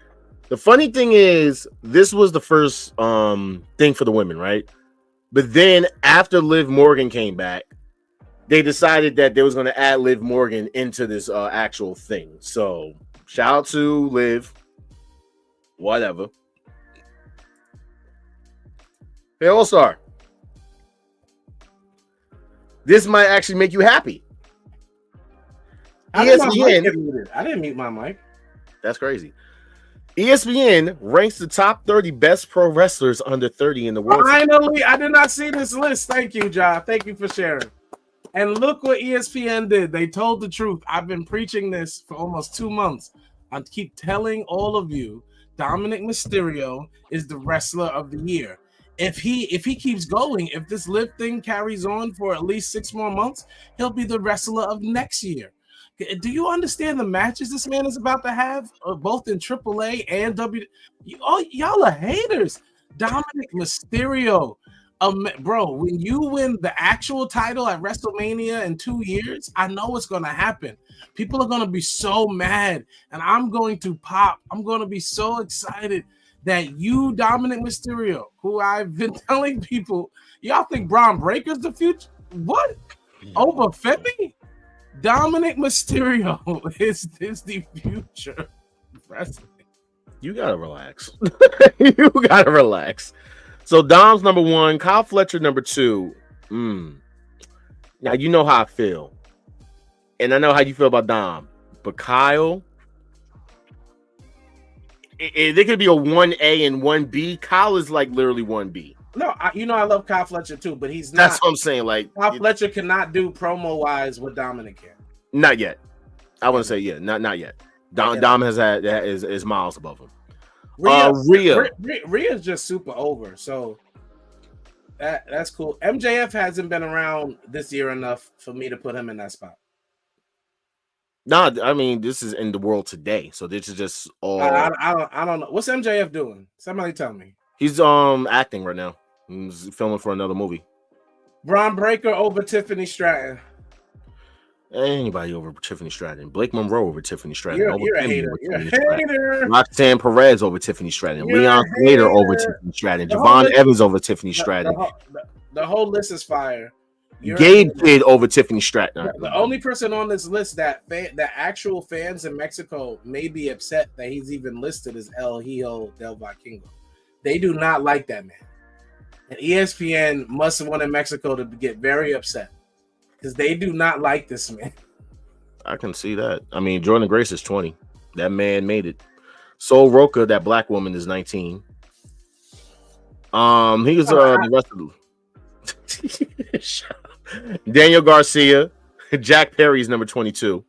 the funny thing is, this was the first thing for the women, right? But then after Liv Morgan came back, they decided that they was going to add Liv Morgan into this actual thing. So shout out to Liv. Whatever. Hey, All-Star. This might actually make you happy. ESPN. I didn't mute my mic. That's crazy. ESPN ranks the top 30 best pro wrestlers under 30 in the world. Finally, I did not see this list. Thank you, John. Thank you for sharing. And look what ESPN did. They told the truth. I've been preaching this for almost 2 months. I keep telling all of you, Dominic Mysterio is the wrestler of the year. If he keeps going, if this Liv thing carries on for at least 6 more months, he'll be the wrestler of next year. Do you understand the matches this man is about to have, both in AAA and W? Y'all are haters. Dominic Mysterio, bro. When you win the actual title at WrestleMania in 2 years, I know what's going to happen. People are going to be so mad, and I'm going to pop. I'm going to be so excited that you, Dominic Mysterio, who I've been telling people, y'all think Braun Breaker's the future? What? Over Femi? Dominic Mysterio is the future of wrestling. You gotta relax. You gotta relax. So Dom's number 1, Kyle Fletcher number 2. Now you know how I feel, and I know how you feel about Dom, but Kyle, there could be a 1A and 1B. Kyle is like literally 1B. No, I love Kyle Fletcher too, but he's not. That's what I'm saying. Like Kyle Fletcher cannot do promo wise what Dominic can. Not yet. I want to say not yet. Dom has is miles above him. Rhea's just super over, so that's cool. MJF hasn't been around this year enough for me to put him in that spot. No, I mean this is in the world today, so this is just all. I don't know. What's MJF doing? Somebody tell me. He's acting right now. He's filming for another movie. Braun Breaker over Tiffany Stratton. Anybody over Tiffany Stratton. Blake Monroe over Tiffany Stratton. You're a hater. You're a hater. Roxanne Perez over Tiffany Stratton. Leon Slater over Tiffany Stratton. Javon Evans over Tiffany Stratton. The whole list is fire. Gabe Kidd over Tiffany Stratton. The only person on this list that actual fans in Mexico may be upset that he's even listed is El Hijo del Vikingo. They do not like that man. And ESPN must have wanted Mexico to get very upset because they do not like this man. I can see that. I mean, Jordan Grace is 20. That man made it. Sol Roca, that black woman, is 19. He was the rest of the Daniel Garcia, Jack Perry's number 22.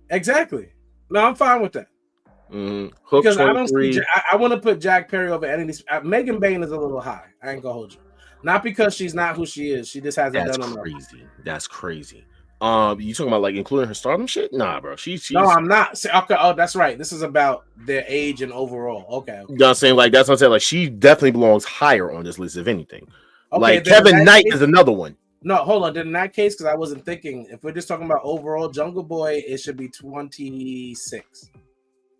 Exactly. No, I'm fine with that. Hook because 23. I want to put Jack Perry over any of these. Megan Bain is a little high. I ain't gonna hold you. Not because she's not who she is. She just hasn't done enough. That's crazy. You talking about like including her stardom shit? Nah, bro. She's no, I'm not. Okay, oh, that's right. This is about their age and overall. Okay. You know what I'm saying? Like that's what I'm saying. Like she definitely belongs higher on this list, if anything. Okay, like Kevin Knight is another one. No, hold on. Then in that case, because I wasn't thinking, if we're just talking about overall, Jungle Boy, it should be 26.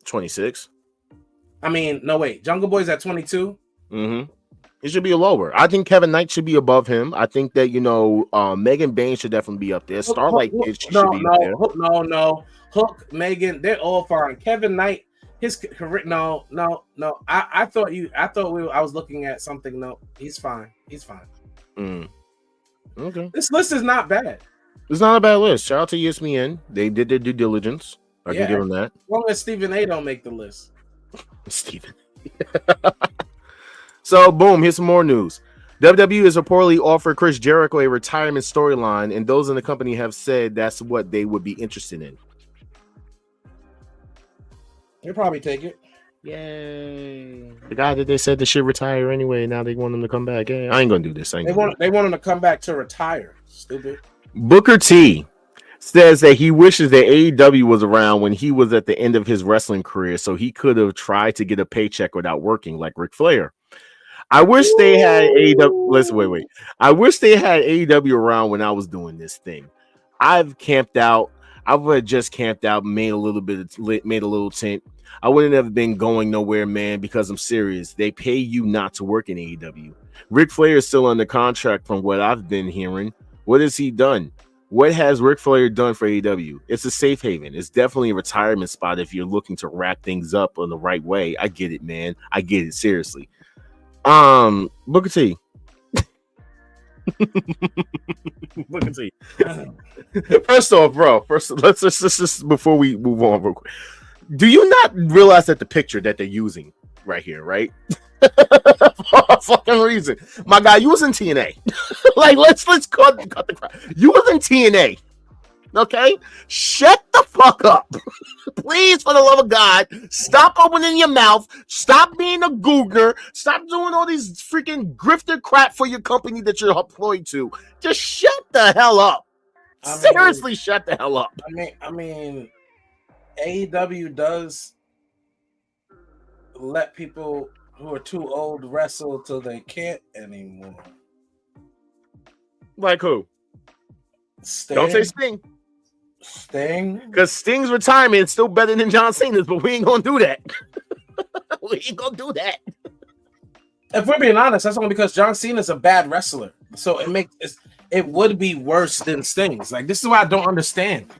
26? I mean, no, wait. Jungle Boy's at 22? Mm-hmm. It should be lower. I think Kevin Knight should be above him. I think that, Megan Bain should definitely be up there. Starlight Kid should be up there. No. Hook, Megan, they're all fine. Kevin Knight, his career, no. I was looking at something. No, he's fine. He's fine. Okay. This list is not bad. It's not a bad list. Shout out to ESPN. They did their due diligence. I can give them that. As long as Stephen A don't make the list. Stephen. So, boom, here's some more news. WWE has reportedly offered Chris Jericho a retirement storyline, and those in the company have said that's what they would be interested in. They'll probably take it. Yay. The guy that they said they should retire anyway, now they want him to come back. Yeah, I ain't going to do this. They want him to come back to retire. Stupid. Booker T says that he wishes that AEW was around when he was at the end of his wrestling career so he could have tried to get a paycheck without working like Ric Flair. I wish they had AEW. Listen, wait. I wish they had AEW around when I was doing this thing. I've camped out. I would have just camped out, made a little tent. I wouldn't have been going nowhere, man, because I'm serious. They pay you not to work in AEW. Ric Flair is still under contract from what I've been hearing. What has he done? What has Ric Flair done for AEW? It's a safe haven. It's definitely a retirement spot if you're looking to wrap things up in the right way. I get it, man. I get it, seriously. Booker T. Booker T. First off, bro. Let's just before we move on real quick. Do you not realize that the picture that they're using right here, right? For a fucking reason. My guy, you was in TNA. Like, let's cut the crap. You was in TNA. Okay? Shut the fuck up. Please, for the love of God, stop opening your mouth. Stop being a Googler. Stop doing all these freaking grifter crap for your company that you're employed to. Just shut the hell up. Seriously, shut the hell up. I mean, AEW does let people who are too old wrestle till they can't anymore. Like who? Sting. Don't say Sting. Sting? Because Sting's retirement is still better than John Cena's, but we ain't gonna do that. We ain't gonna do that. If we're being honest, that's only because John Cena's a bad wrestler. So it would be worse than Sting's. Like, this is why I don't understand.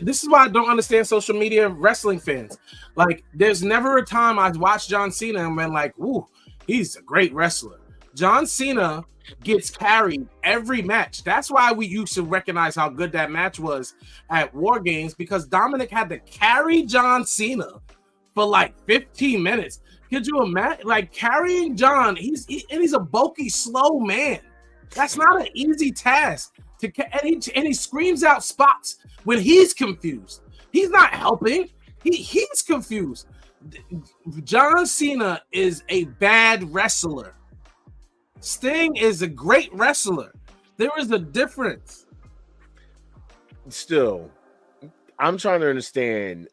This is why I don't understand social media wrestling fans. Like, there's never a time I've watched John Cena and been like, ooh, he's a great wrestler. John Cena gets carried every match. That's why we used to recognize how good that match was at WarGames, because Dominic had to carry John Cena for like 15 minutes. Could you imagine, like, carrying John? He's a bulky, slow man. That's not an easy task. And he screams out spots when he's confused. He's not helping. He's confused. John Cena is a bad wrestler. Sting is a great wrestler. There is a difference. Still, I'm trying to understand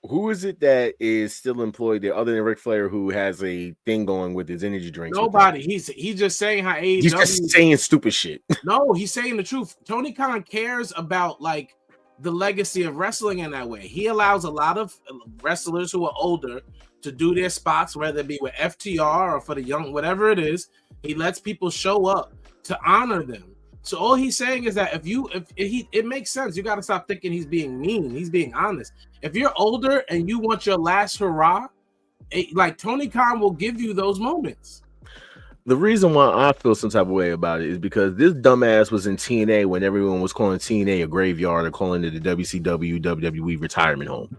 Who is it that is still employed there other than Ric Flair who has a thing going with his energy drinks? Nobody. He's just saying how AEW. He's just saying stupid shit. No, he's saying the truth. Tony Khan cares about like the legacy of wrestling in that way. He allows a lot of wrestlers who are older to do their spots, whether it be with FTR or for the young, whatever it is. He lets people show up to honor them. So all he's saying is that it makes sense. You got to stop thinking he's being mean. He's being honest. If you're older and you want your last hurrah, like Tony Khan will give you those moments. The reason why I feel some type of way about it is because this dumbass was in TNA when everyone was calling TNA a graveyard or calling it the WCW WWE retirement home.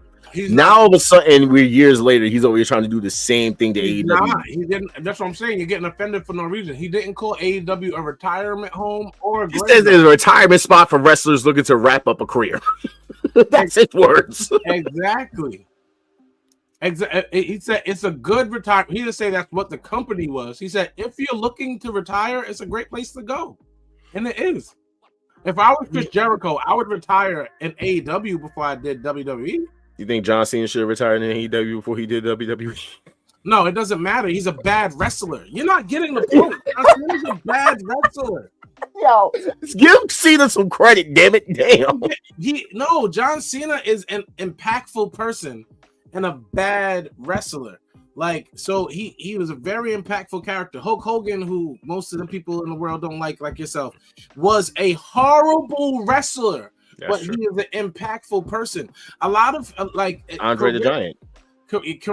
Now all of a sudden, we're years later, he's over here trying to do the same thing to AEW. He didn't. That's what I'm saying. You're getting offended for no reason. He didn't call AEW a retirement home or a he says it's a retirement spot for wrestlers looking to wrap up a career. That's his words. Exactly. He said it's a good retirement. He didn't say that's what the company was. He said if you're looking to retire, it's a great place to go, and it is. If I was Chris Jericho, I would retire in AEW before I did WWE. You think John Cena should have retired in AEW before he did WWE? No, it doesn't matter. He's a bad wrestler. You're not getting the point. John Cena's a bad wrestler. Yo, give Cena some credit, damn it. Damn. John Cena is an impactful person and a bad wrestler. Like, so he was a very impactful character. Hulk Hogan, who most of the people in the world don't like yourself, was a horrible wrestler. But he is an impactful person. A lot of Andre the Giant.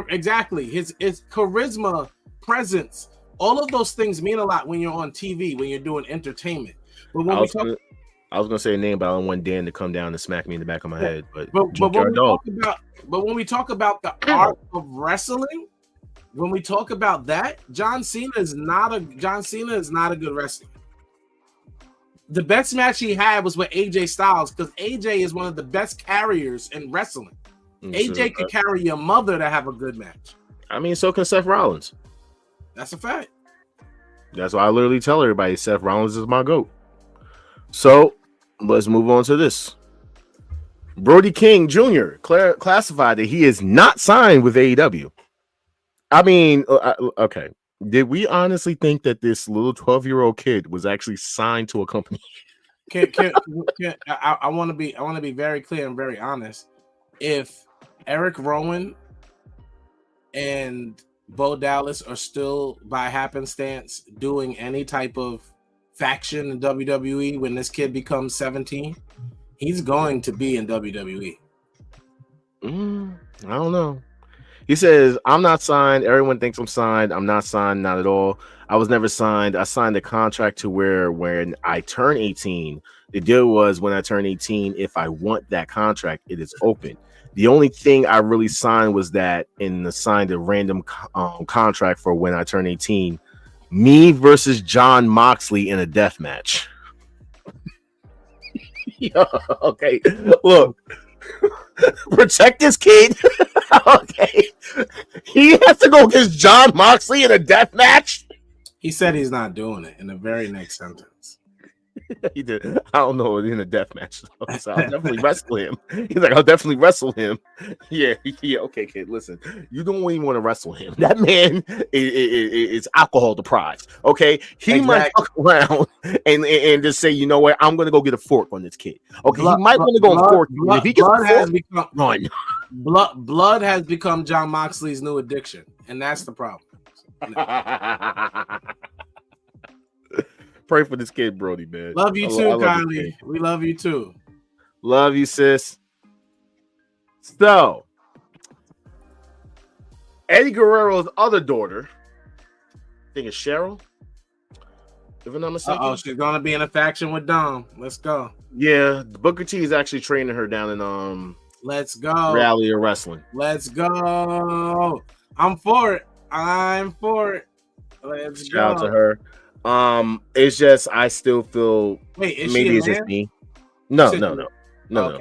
Exactly. His charisma, presence, all of those things mean a lot when you're on TV, when you're doing entertainment. But when I was gonna say a name, but I don't want Dan to come down and smack me in the back of my head. But when we talk about the art of wrestling, when we talk about that, John Cena is not a good wrestler. The best match he had was with AJ Styles because AJ is one of the best carriers in wrestling. AJ could carry your mother to have a good match. I mean, so can Seth Rollins. That's a fact. That's why I literally tell everybody Seth Rollins is my GOAT. So let's move on to this. Brody King Jr. classified that he is not signed with AEW. I mean, okay. Did we honestly think that this little 12-year-old kid was actually signed to a company? I want to be very clear and very honest. If Eric Rowan and Bo Dallas are still by happenstance doing any type of faction in WWE when this kid becomes 17, he's going to be in WWE. I don't know. He says, I'm not signed. Everyone thinks I'm signed. I'm not signed. Not at all. I was never signed. I signed a contract to where when I turn 18, the deal was when I turn 18, if I want that contract, it is open. The only thing I really signed was that signed a random contract for when I turn 18, me versus John Moxley in a death match. Yo, okay, look. Protect this kid. Okay. He has to go against John Moxley in a death match. He said he's not doing it in the very next sentence. He did. I don't know, in a death match. So I'll definitely wrestle him. He's like, I'll definitely wrestle him. Yeah. Okay, kid. Listen, you don't even want to wrestle him. That man is alcohol deprived. Okay, he might fuck around and just say, you know what, I'm gonna go get a fork on this kid. Okay, he might want to go and fork. If he gets run. Blood has become John Moxley's new addiction, and that's the problem. Pray for this kid, Brody, man. Love you too, Kylie. We love you too. Love you, sis. So, Eddie Guerrero's other daughter, I think it's Cheryl, if I'm not mistaken. Oh, she's gonna be in a faction with Dom. Let's go. Yeah, Booker T is actually training her down in Let's go. Reality of Wrestling. Let's go. I'm for it. Let's Shout out to her. It's just I still feel maybe it's just me. No,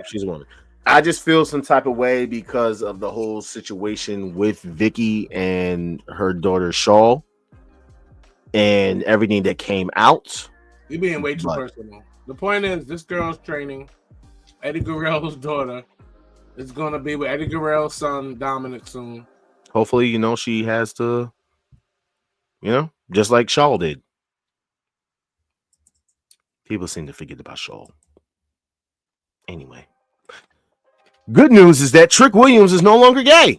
she's a woman. I just feel some type of way because of the whole situation with Vicky and her daughter Shaw and everything that came out. You're being way too personal. The point is, this girl's training Eddie Guerrero's daughter. It's gonna be with Eddie Guerrero's son Dominic soon. Hopefully, she has to, just like Shaw did. People seem to forget about Shaw. Anyway, good news is that Trick Williams is no longer gay.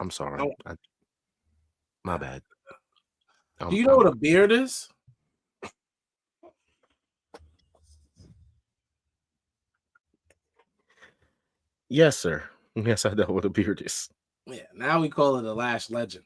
I'm sorry. My bad. Do you know what a beard is? Yes, sir. Yes, I know what a beard is. Yeah, now we call it a Lash Legend.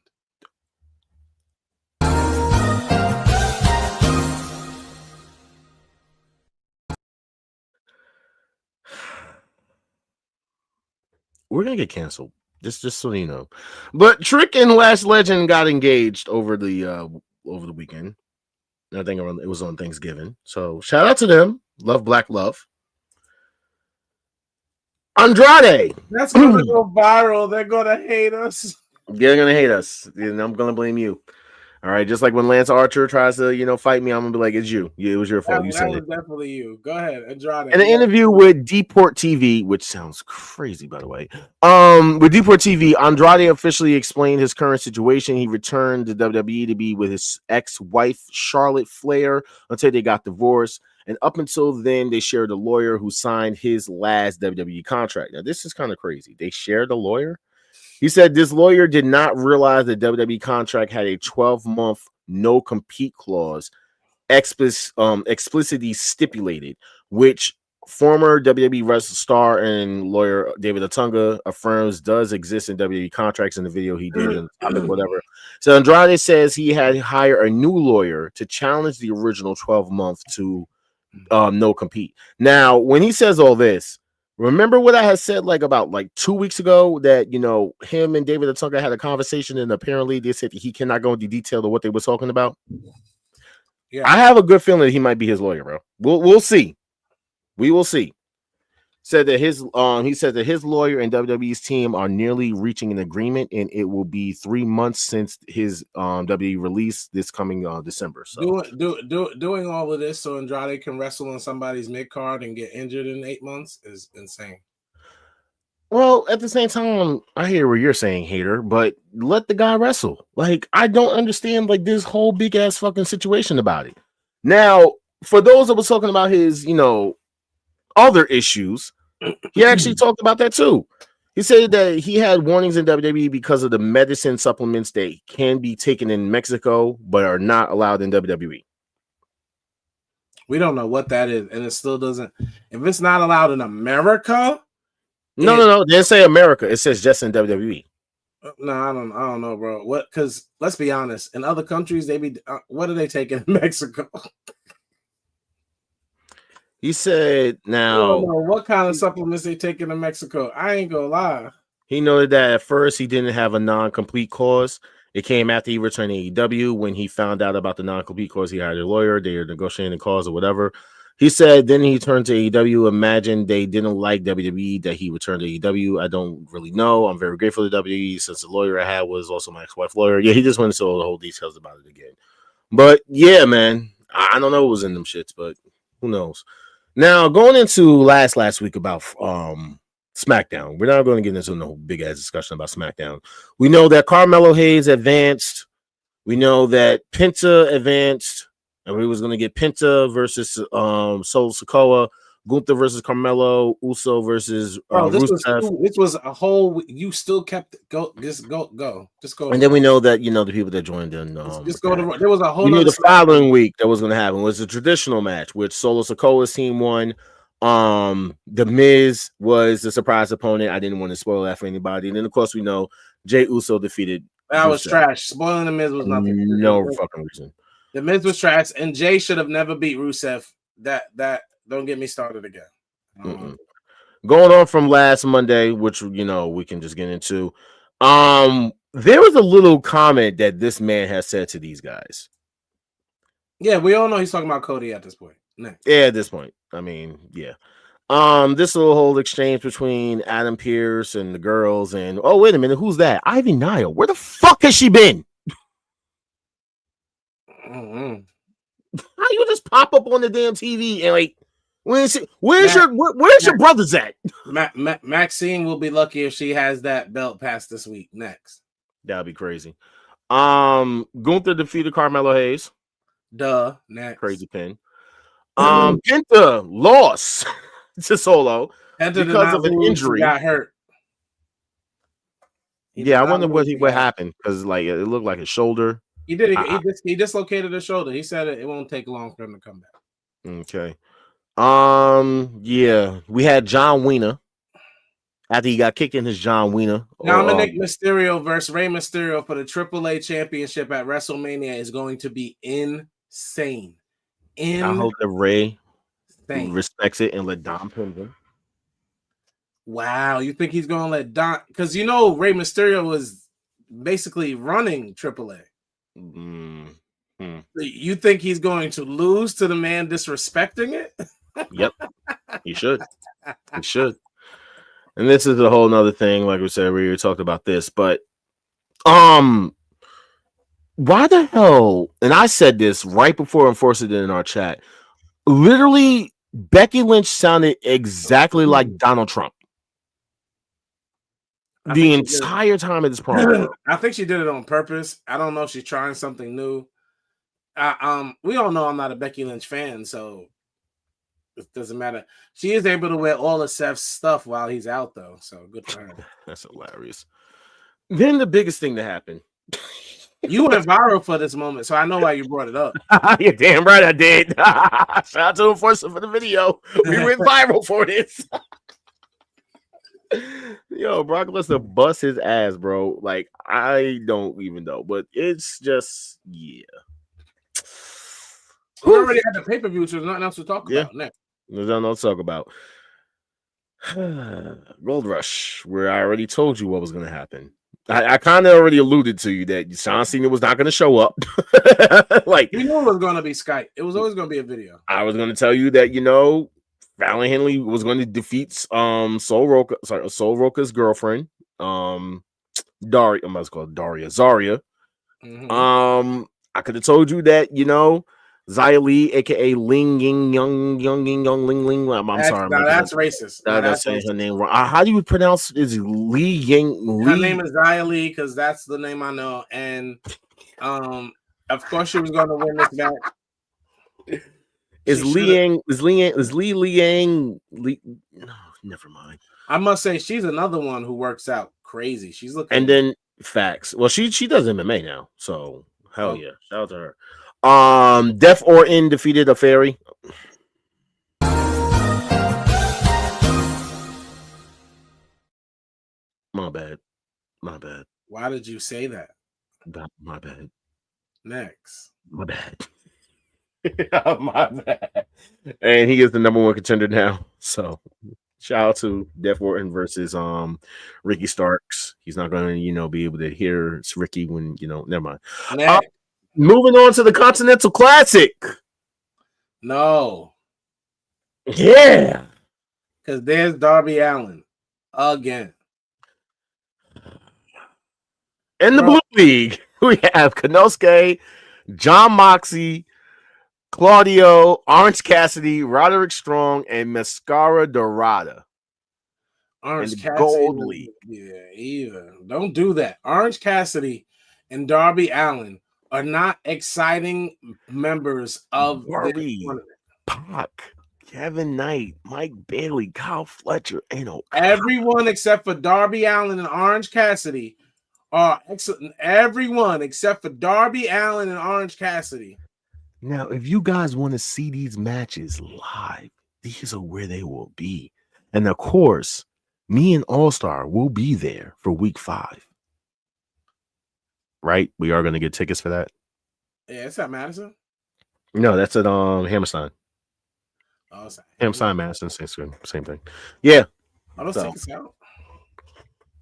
We're gonna get canceled. Just so you know. But Trick and Lash Legend got engaged over the weekend. I think it was on Thanksgiving. So shout out to them. Love, black love. Andrade. That's gonna go viral. They're gonna hate us. They're gonna hate us, and I'm gonna blame you. All right, just like when Lance Archer tries to, fight me, I'm gonna be like, "It's you. It was your fault. You said it." Definitely you. Go ahead, Andrade. In an interview with Deport TV, which sounds crazy, by the way, with Deport TV, Andrade officially explained his current situation. He returned to WWE to be with his ex-wife Charlotte Flair until they got divorced, and up until then, they shared a lawyer who signed his last WWE contract. Now, this is kind of crazy. They shared a lawyer. He said this lawyer did not realize the WWE contract had a 12-month no-compete clause explicitly stipulated, which former WWE wrestler star and lawyer David Otunga affirms does exist in WWE contracts in the video he did in whatever. So Andrade says he had hired a new lawyer to challenge the original 12-month to no-compete. Now, when he says all this, remember what I had said about 2 weeks ago that, him and David Otunga had a conversation and apparently they said he cannot go into detail of what they were talking about? Yeah. I have a good feeling that he might be his lawyer, bro. We'll see. We will see. Said that he said that his lawyer and WWE's team are nearly reaching an agreement, and it will be 3 months since his WWE release this coming December. So doing all of this so Andrade can wrestle on somebody's mid card and get injured in 8 months is insane. Well, at the same time, I hear what you're saying, hater, but let the guy wrestle. I don't understand this whole big ass fucking situation about it. Now, for those that was talking about his, other issues, he actually talked about that too. He said that he had warnings in WWE because of the medicine supplements that can be taken in Mexico but are not allowed in WWE. We don't know what that is, and it still doesn't. If it's not allowed in America, no. They didn't say America. It says just in WWE. No, I don't know, bro. What? Because let's be honest, in other countries, they be what are they taking in Mexico? He said, now, what kind of supplements they taking in Mexico? I ain't gonna lie. He noted that at first he didn't have a non-complete clause. It came after he returned to AEW. When he found out about the non-complete clause, he hired a lawyer. They were negotiating the clause or whatever. He said then he turned to AEW. Imagine they didn't like WWE that he returned to AEW. I don't really know. I'm very grateful to WWE since the lawyer I had was also my ex-wife lawyer. Yeah, he just went into all the whole details about it again. But yeah, man, I don't know what was in them shits, but who knows? Now, going into last week about SmackDown, we're not going to get into no big ass discussion about SmackDown. We know that Carmelo Hayes advanced. We know that Penta advanced, and we was going to get Penta versus Solo Sikoa, Gunther versus Carmelo, Uso versus Rusev. This was a whole. You still kept go. And then we know that the people that joined in. Just go to. There was a whole. We knew the following week that was going to happen was a traditional match, which Solo Sikoa's team won. The Miz was the surprise opponent. I didn't want to spoil that for anybody. And then of course we know Jey Uso defeated. That was trash. Spoiling the Miz was nothing. No fucking reason. The Miz was trash, and Jey should have never beat Rusev. That. Don't get me started again. Going on from last Monday, which we can just get into. There was a little comment that this man has said to these guys. Yeah, we all know he's talking about Cody at this point. Next. Yeah, at this point. I mean, yeah. This little whole exchange between Adam Pearce and the girls, and oh wait a minute, who's that? Ivy Nile. Where the fuck has she been? Mm-hmm. How you just pop up on the damn TV and like, where's your brothers at? Maxine will be lucky if she has that belt past this week. Next, that'd be crazy. Gunther defeated Carmelo Hayes. Duh. Next, crazy pin. Penta lost to Solo because of an injury. He got hurt. I wonder what happened, because like it looked like his shoulder. He did. He dislocated his shoulder. He said it won't take long for him to come back. Okay. We had John Wiener after he got kicked in his John Wiener. Dominic Mysterio versus Rey Mysterio for the AAA Championship at WrestleMania is going to be insane. I hope that Rey respects it and let Dom pin him. Wow, you think he's going to let Dom? Because you know Rey Mysterio was basically running AAA. You think he's going to lose to the man disrespecting it? Yep, he should. He should. And this is a whole nother thing. Like we said, we already talked about this, but why the hell? And I said this right before and forced it in our chat. Literally, Becky Lynch sounded exactly like Donald Trump the entire time of this program. I think she did it on purpose. I don't know if she's trying something new. We all know I'm not a Becky Lynch fan, so it doesn't matter. She is able to wear all of Seth's stuff while he's out, though. So good for her. That's hilarious. Then the biggest thing that happened. You went viral for this moment, so I know why you brought it up. You're damn right I did. Shout out to him for the video. We went viral for this. Yo, Brock Lesnar bust his ass, bro. Like, I don't even know, but it's just, yeah. We already had the pay-per-view, so there's nothing else to talk about next. There's nothing else to talk about. Gold Rush, where I already told you what was going to happen. I kind of already alluded to you that John Cena was not going to show up. Like, you knew it was going to be Skype. It was always going to be a video. I was going to tell you that, Fallon Henley was going to defeat Sol Roca's girlfriend, Daria. I must call it Daria. Zaria. Mm-hmm. I could have told you that, Xia Li, aka Ling Ying Young Ling Ling. I'm sorry. That's racist. That's saying her name wrong. How do you pronounce it? Is it Li Ying? Her name is Xia Li because that's the name I know. And of course she was going to win this match. Is Li Liang? No, never mind. I must say she's another one who works out crazy. She's looking. And then facts. Well, she does MMA now, so hell yeah, shout out to her. Death or In defeated a fairy. My bad. Why did you say that? My bad. Next. My bad. My bad. And he is the number one contender now. So shout out to Death Orton versus Ricky Starks. He's not going to be able to hear it's Ricky when never mind. Moving on to the Continental Classic. No. Yeah. Because there's Darby Allin again. In the Blue League, we have Konosuke, John Moxley, Claudio, Orange Cassidy, Roderick Strong, and Mascara Dorada. Orange Cassidy. Gold League. Yeah, don't do that. Orange Cassidy and Darby Allin are not exciting members of the tournament. Pac, Kevin Knight, Mike Bailey, Kyle Fletcher, everyone except for Darby Allin and Orange Cassidy are excellent. Everyone except for Darby Allin and Orange Cassidy. Now, if you guys want to see these matches live, these are where they will be. And of course, me and All-Star will be there for week 5. Right? We are going to get tickets for that. Yeah, it's at Madison. No, that's at Hammerstein. Oh, it's Hammerstein, Madison, same thing. Yeah. Are those tickets out?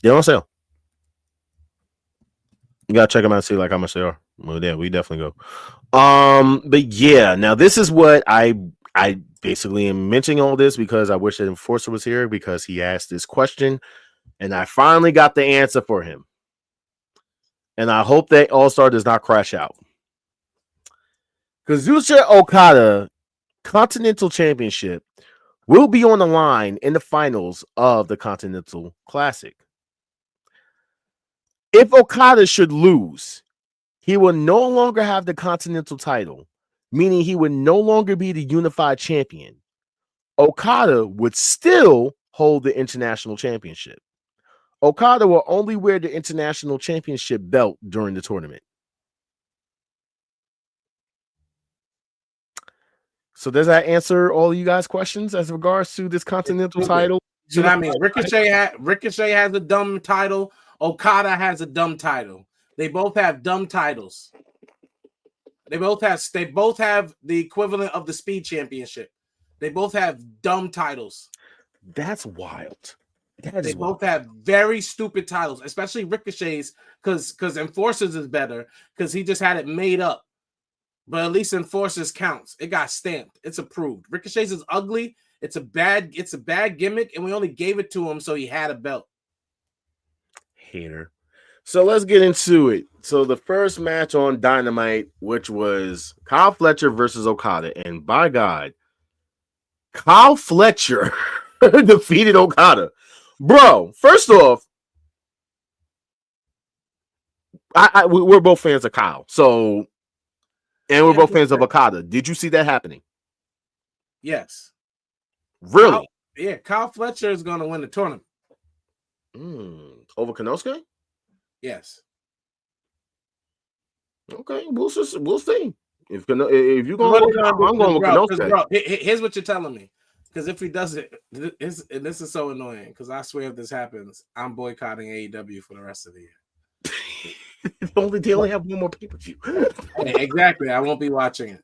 They're on sale. You gotta check them out and see how much they are. Well, yeah, we definitely go. But yeah, now this is what I've basically am mentioning all this because I wish that Enforcer was here because he asked this question, and I finally got the answer for him. And I hope that All-Star does not crash out. Kazuchika Okada Continental Championship will be on the line in the finals of the Continental Classic. If Okada should lose, he will no longer have the Continental title, meaning he would no longer be the unified champion. Okada would still hold the International Championship. Okada will only wear the International Championship belt during the tournament. So does that answer all you guys' questions as regards to this Continental title? You know what I mean? Ricochet has a dumb title. Okada has a dumb title. They both have dumb titles. They both have the equivalent of the Speed Championship. They both have dumb titles. That's wild. They both have very stupid titles, especially Ricochet's, because Enforcers is better because he just had it made up. But at least Enforcers counts. It got stamped. It's approved. Ricochet's is ugly. It's a bad gimmick, and we only gave it to him so he had a belt. Hater. So let's get into it. So the first match on Dynamite, which was Kyle Fletcher versus Okada, and by God, Kyle Fletcher defeated Okada. Bro, first off, we're both fans of Kyle. So, and we're both fans of Okada. Did you see that happening? Yes. Really? Kyle Fletcher is going to win the tournament. Over Konosuke? Yes. Okay, we'll see. If you're going, I'm going with Konosuke. Bro, here's what you're telling me. Because if he does it, and this is so annoying. Because I swear, if this happens, I'm boycotting AEW for the rest of the year. They only have one more pay-per-view. Exactly. I won't be watching it.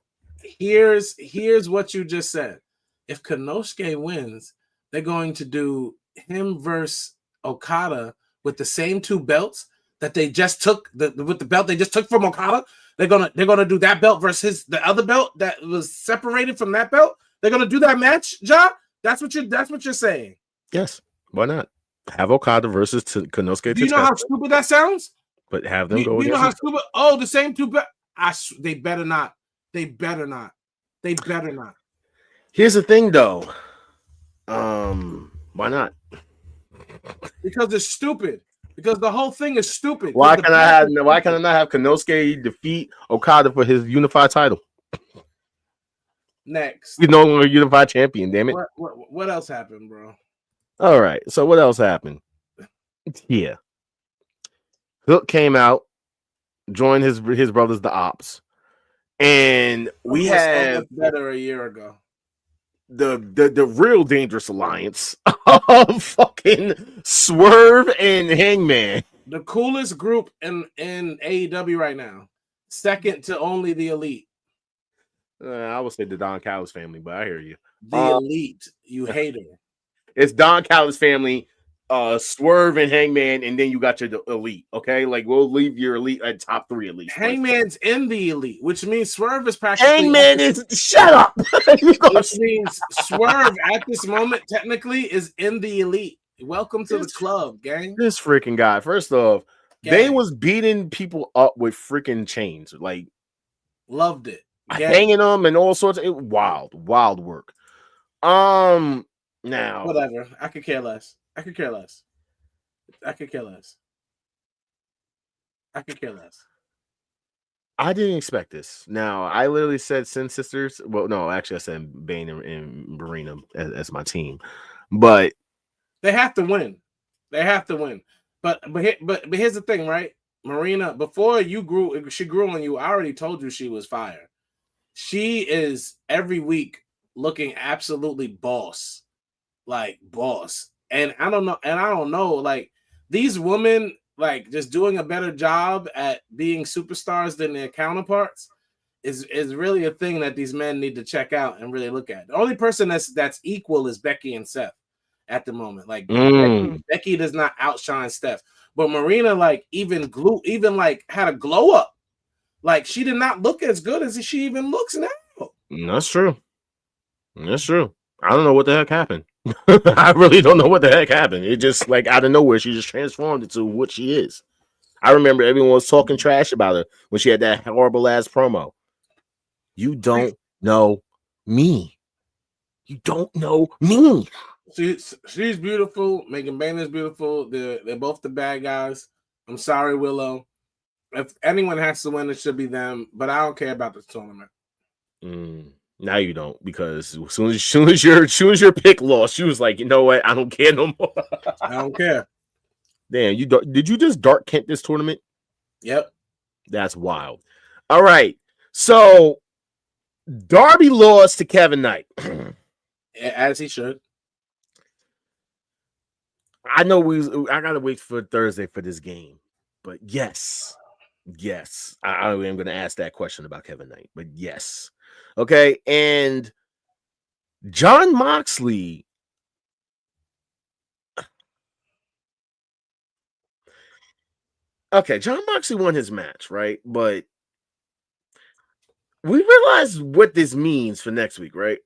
Here's what you just said. If Konosuke wins, they're going to do him versus Okada with the same two belts that they just took, with the belt they just took from Okada. They're gonna do that belt versus the other belt that was separated from that belt. They're gonna do that match, Ja. That's what you're saying. Yes. Why not? Have Okada versus Konosuke. Do you know how stupid that sounds? But have them go. You know how stupid? Oh, the same two belts. They better not. They better not. They better not. Here's the thing, though. Why not? Because it's stupid. Because the whole thing is stupid. Why can I not have Konosuke defeat Okada for his unified title? Next. He's no longer unified champion, damn it. What else happened, bro? All right. So what else happened? Yeah. Hook came out, joined his brothers, the Ops. And we had better a year ago. The real dangerous alliance of fucking Swerve and Hangman. The coolest group in AEW right now. Second to only the Elite. I would say the Don Callis family, but I hear you. The Elite, you hater. It's Don Callis family, Swerve and Hangman, and then you got your Elite. Okay, like we'll leave your Elite at top 3 at least. Hangman's in the Elite, which means Swerve is practically. Hangman is shut up. Which means Swerve at this moment technically is in the Elite. Welcome to the club, gang. This freaking guy. First off, they was beating people up with freaking chains, like loved it. Hanging them and all sorts of wild work. Now whatever. I could care less. I could care less. I didn't expect this. Now, I literally said Sin Sisters. Well, no, actually, I said Bane and Marina as my team. But they have to win. But here's the thing, right? Marina, before she grew on you. I already told you she was fire. She is every week looking absolutely boss. And I don't know, like these women, like just doing a better job at being superstars than their counterparts is really a thing that these men need to check out and really look at. The only person that's equal is Becky and Seth at the moment. Like Becky does not outshine Steph, but Marina like even like had a glow up. Like she did not look as good as she even looks now. That's true. That's true. I don't know what the heck happened. I really don't know what the heck happened. It just like out of nowhere, she just transformed into what she is. I remember everyone was talking trash about her when she had that horrible ass promo. You don't know me. You don't know me. She's beautiful. Megan Boehner's beautiful. They're both the bad guys. I'm sorry, Willow. If anyone has to win, it should be them. But I don't care about this tournament. Now you don't, because as soon as your pick lost, she was like, you know what? I don't care no more. I don't care. Damn, did you just Dark Kent this tournament? Yep. That's wild. All right. So Darby lost to Kevin Knight. As he should. I know I gotta wait for Thursday for this game. But yes. I am gonna ask that question about Kevin Knight, but yes. Okay, and Jon Moxley. Okay, Jon Moxley won his match, right? But we realize what this means for next week, right?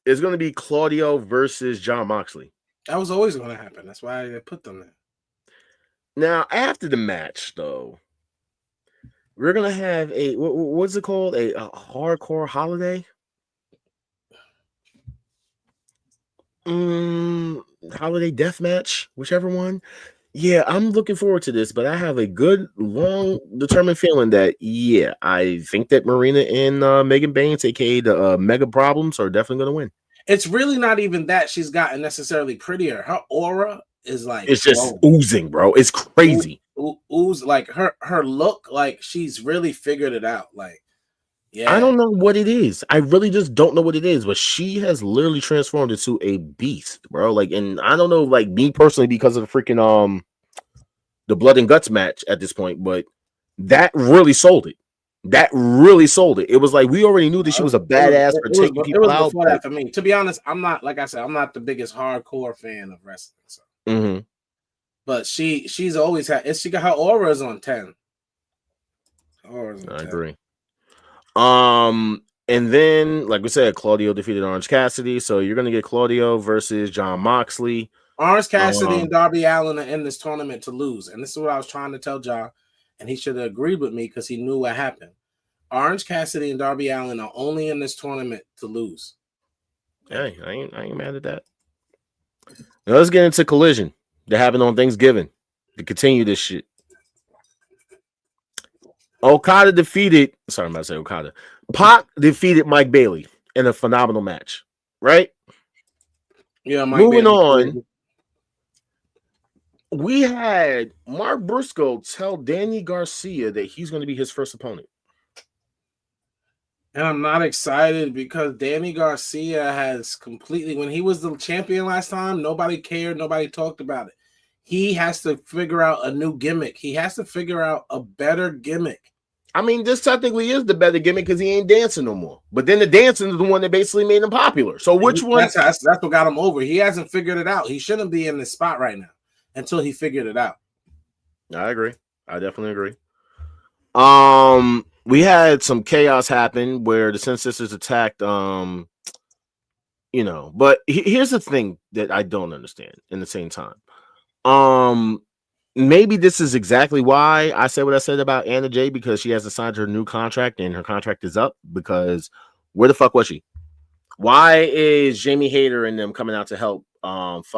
It's going to be Claudio versus Jon Moxley. That was always going to happen. That's why I put them there. Now, after the match, though, we're going to have what's it called? A hardcore holiday? Holiday death match, whichever one. Yeah, I'm looking forward to this, but I have a good, long, determined feeling that, yeah, I think that Marina and Megan Baines, aka the Mega Problems, are definitely going to win. It's really not even that she's gotten necessarily prettier. Her aura is like, it's just oozing, bro. It's crazy. Ooze, like her look, like she's really figured it out. Like, yeah, I don't know what it is. I really just don't know what it is, but she has literally transformed into a beast, bro. Like, and I don't know, like me personally, because of the freaking the blood and guts match at this point, but that really sold it. It was like we already knew that she was a badass for taking people out. Before that for me. To be honest, I'm not, like I said, I'm not the biggest hardcore fan of wrestling. So. But she's always had. She got her auras on 10. I agree. And then, like we said, Claudio defeated Orange Cassidy, so you're gonna get Claudio versus Jon Moxley. Orange Cassidy and Darby Allin are in this tournament to lose, and this is what I was trying to tell John, and he should have agreed with me because he knew what happened. Orange Cassidy and Darby Allin are only in this tournament to lose. Hey, I ain't mad at that. Now let's get into Collision that happened on Thanksgiving to continue this shit. Okada defeated. Sorry, I'm about to say Okada. Pac defeated Mike Bailey in a phenomenal match, right? Yeah. Moving on. We had Mark Briscoe tell Danny Garcia that he's going to be his first opponent. And I'm not excited because Danny Garcia has completely, when he was the champion last time, nobody cared, nobody talked about it. He has to figure out a new gimmick. He has to figure out a better gimmick. I mean, this technically is the better gimmick because he ain't dancing no more. But then the dancing is the one that basically made him popular. So which one? That's what got him over. He hasn't figured it out. He shouldn't be in this spot right now until he figured it out. I agree. I definitely agree. We had some chaos happen where the Sin Sisters attacked, but here's the thing that I don't understand in the same time. Maybe this is exactly why I said what I said about Anna Jay, because she hasn't signed her new contract and her contract is up, because where the fuck was she? Why is Jamie Hayter and them coming out to help Ty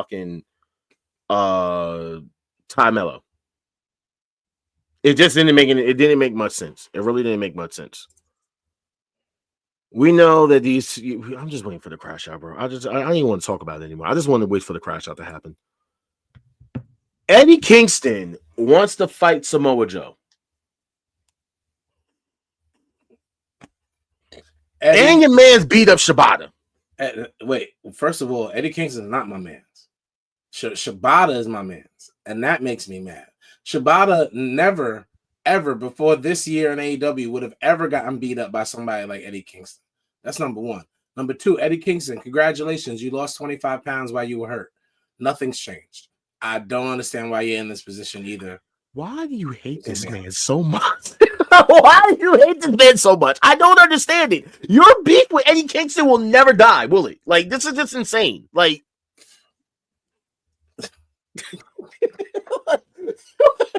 Mello? It just didn't make much sense. It really didn't make much sense. We know that I'm just waiting for the crash out, bro. I don't even want to talk about it anymore. I just want to wait for the crash out to happen. Eddie Kingston wants to fight Samoa Joe. And your man's beat up Shibata. Wait, first of all, Eddie Kingston is not my man's. Shibata is my man's, and that makes me mad. Shibata never, ever before this year in AEW would have ever gotten beat up by somebody like Eddie Kingston. That's number one. Number two, Eddie Kingston, congratulations. You lost 25 pounds while you were hurt. Nothing's changed. I don't understand why you're in this position either. Why do you hate this man so much? Why do you hate this man so much? I don't understand it. Your beef with Eddie Kingston will never die, will it? Like, this is just insane. Like,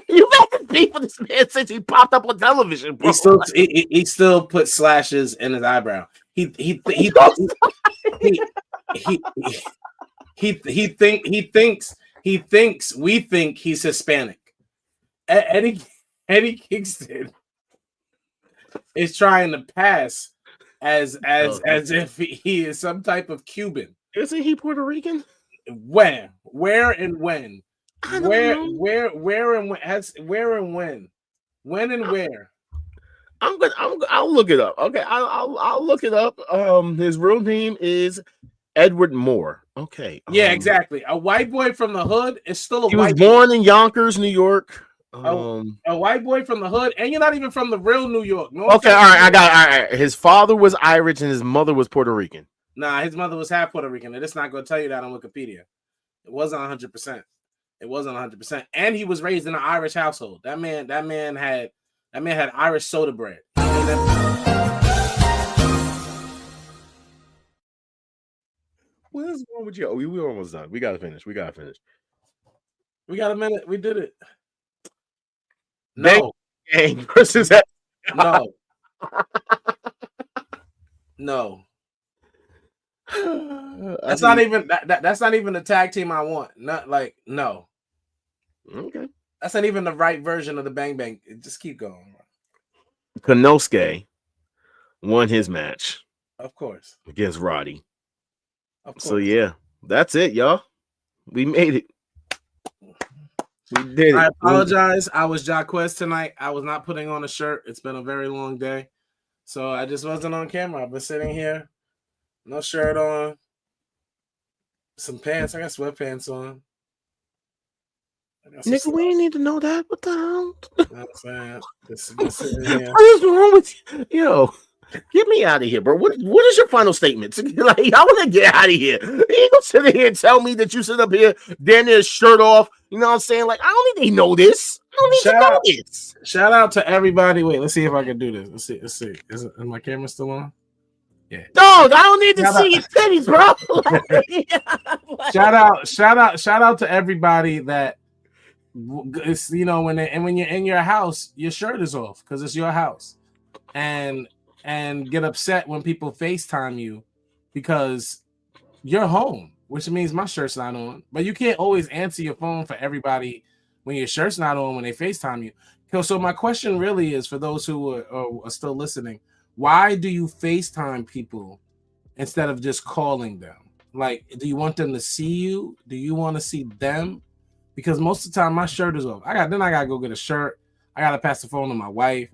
you've had this beef with this man since he popped up on television, bro. He still put slashes in his eyebrow. He thinks we think he's Hispanic. Eddie Kingston is trying to pass as if he is some type of Cuban. Isn't he Puerto Rican? Where and when? I don't know. Where and when? When and where? I'll look it up. Okay, I'll look it up. His real name is Edward Moore. Okay. Yeah, exactly. A white boy from the hood is still a He white was born in Yonkers, New York. A white boy from the hood, and you're not even from the real New York. No. Okay, all right. His father was Irish and his mother was Puerto Rican. Nah, his mother was half Puerto Rican, and it's not going to tell you that on Wikipedia. It wasn't 100%. It wasn't 100%, and he was raised in an Irish household. That man had Irish soda bread. What is wrong with you? We're almost done. We gotta finish. We got a minute. We did it. No. Gang versus no. No. That's not even the tag team I want. Not like no. Okay. That's not even the right version of the Bang Bang. Just keep going. Konosuke won his match. Of course. Against Roddy. Of course. So yeah, that's it, y'all. We made it. We did it. I apologize. I was Jaquez tonight. I was not putting on a shirt. It's been a very long day. So I just wasn't on camera. I've been sitting here. No shirt on. Some pants. I got sweatpants on. Nigga, we didn't need to know that. What the hell? You know what I'm saying? What is wrong with you? Yo, get me out of here, bro. What is your final statement? Like, I want to get out of here. You ain't gonna sit here and tell me that you sit up here, then there's shirt off. You know what I'm saying? Like, I don't need to know this. I don't need to know this. Shout out to everybody. Wait, let's see if I can do this. Let's see. Is my camera still on? Yeah. Dog, I don't need to see your titties, bro. Shout out to everybody that it's, you know, when you're in your house, your shirt is off because it's your house, and get upset when people FaceTime you because you're home, which means my shirt's not on. But you can't always answer your phone for everybody when your shirt's not on when they FaceTime you. So my question really is for those who are still listening. Why do you FaceTime people instead of just calling them? Like, do you want them to see you? Do you want to see them? Because most of the time my shirt is off. I gotta go get a shirt. I gotta pass the phone to my wife.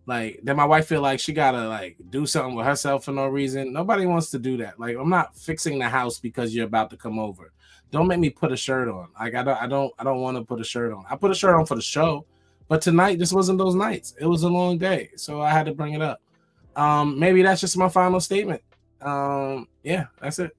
Like, then my wife feel like she gotta like do something with herself for no reason. Nobody wants to do that. Like, I'm not fixing the house because you're about to come over. Don't make me put a shirt on. Like, I don't want to put a shirt on. I put a shirt on for the show, but tonight just wasn't those nights. It was a long day, so I had to bring it up. Maybe that's just my final statement. Yeah, that's it.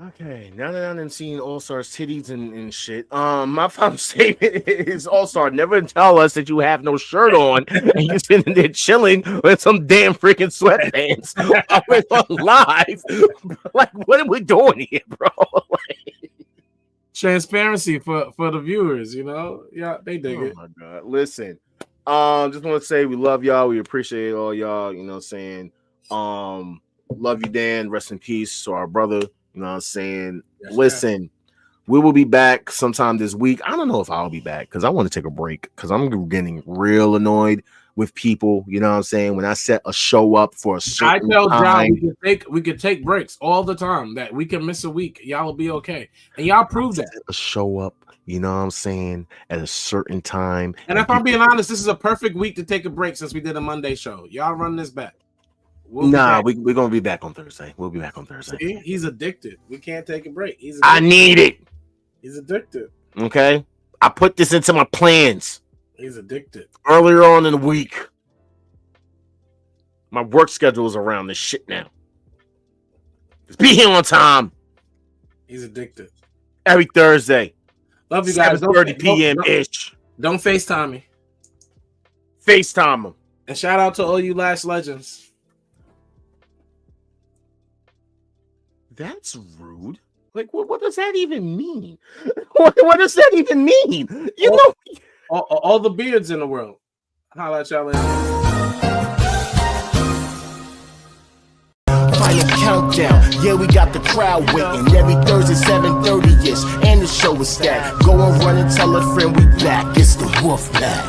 Okay, now that I've seen All Star's titties and shit, my final statement is All Star, never tell us that you have no shirt on and you're sitting there chilling with some damn freaking sweatpants on live. Like, what are we doing here, bro? Transparency for the viewers, you know? Yeah, they dig it. Oh my god. Listen. Just want to say we love y'all. We appreciate all y'all, you know what I'm saying? Love you, Dan. Rest in peace to our brother. You know what I'm saying? Yes, listen, we will be back sometime this week. I don't know if I'll be back because I want to take a break because I'm getting real annoyed with people. You know what I'm saying? When I set a show up for a certain time, we could take breaks all the time. That we can miss a week. Y'all will be okay. And y'all prove that. A show up, you know what I'm saying, at a certain time. And if I'm being honest, this is a perfect week to take a break since we did a Monday show. Y'all run this back. We're gonna be back on Thursday. We'll be back on Thursday. See? He's addicted. We can't take a break. I need it. He's addicted. Okay, I put this into my plans. He's addicted. Earlier on in the week, my work schedule is around this shit now. Just be here on time. He's addicted. Every Thursday. Love you guys. 7:30 p.m. ish. Don't FaceTime me. FaceTime him. And shout out to all you Last Legends. That's rude. Like, what does that even mean? What does that even mean? All the beards in the world. Holla at y'all later. Final countdown, yeah, we got the crowd waiting. Every Thursday 7:30ish, and the show is stacked. Go and run and tell a friend we back. It's the Wolfpack.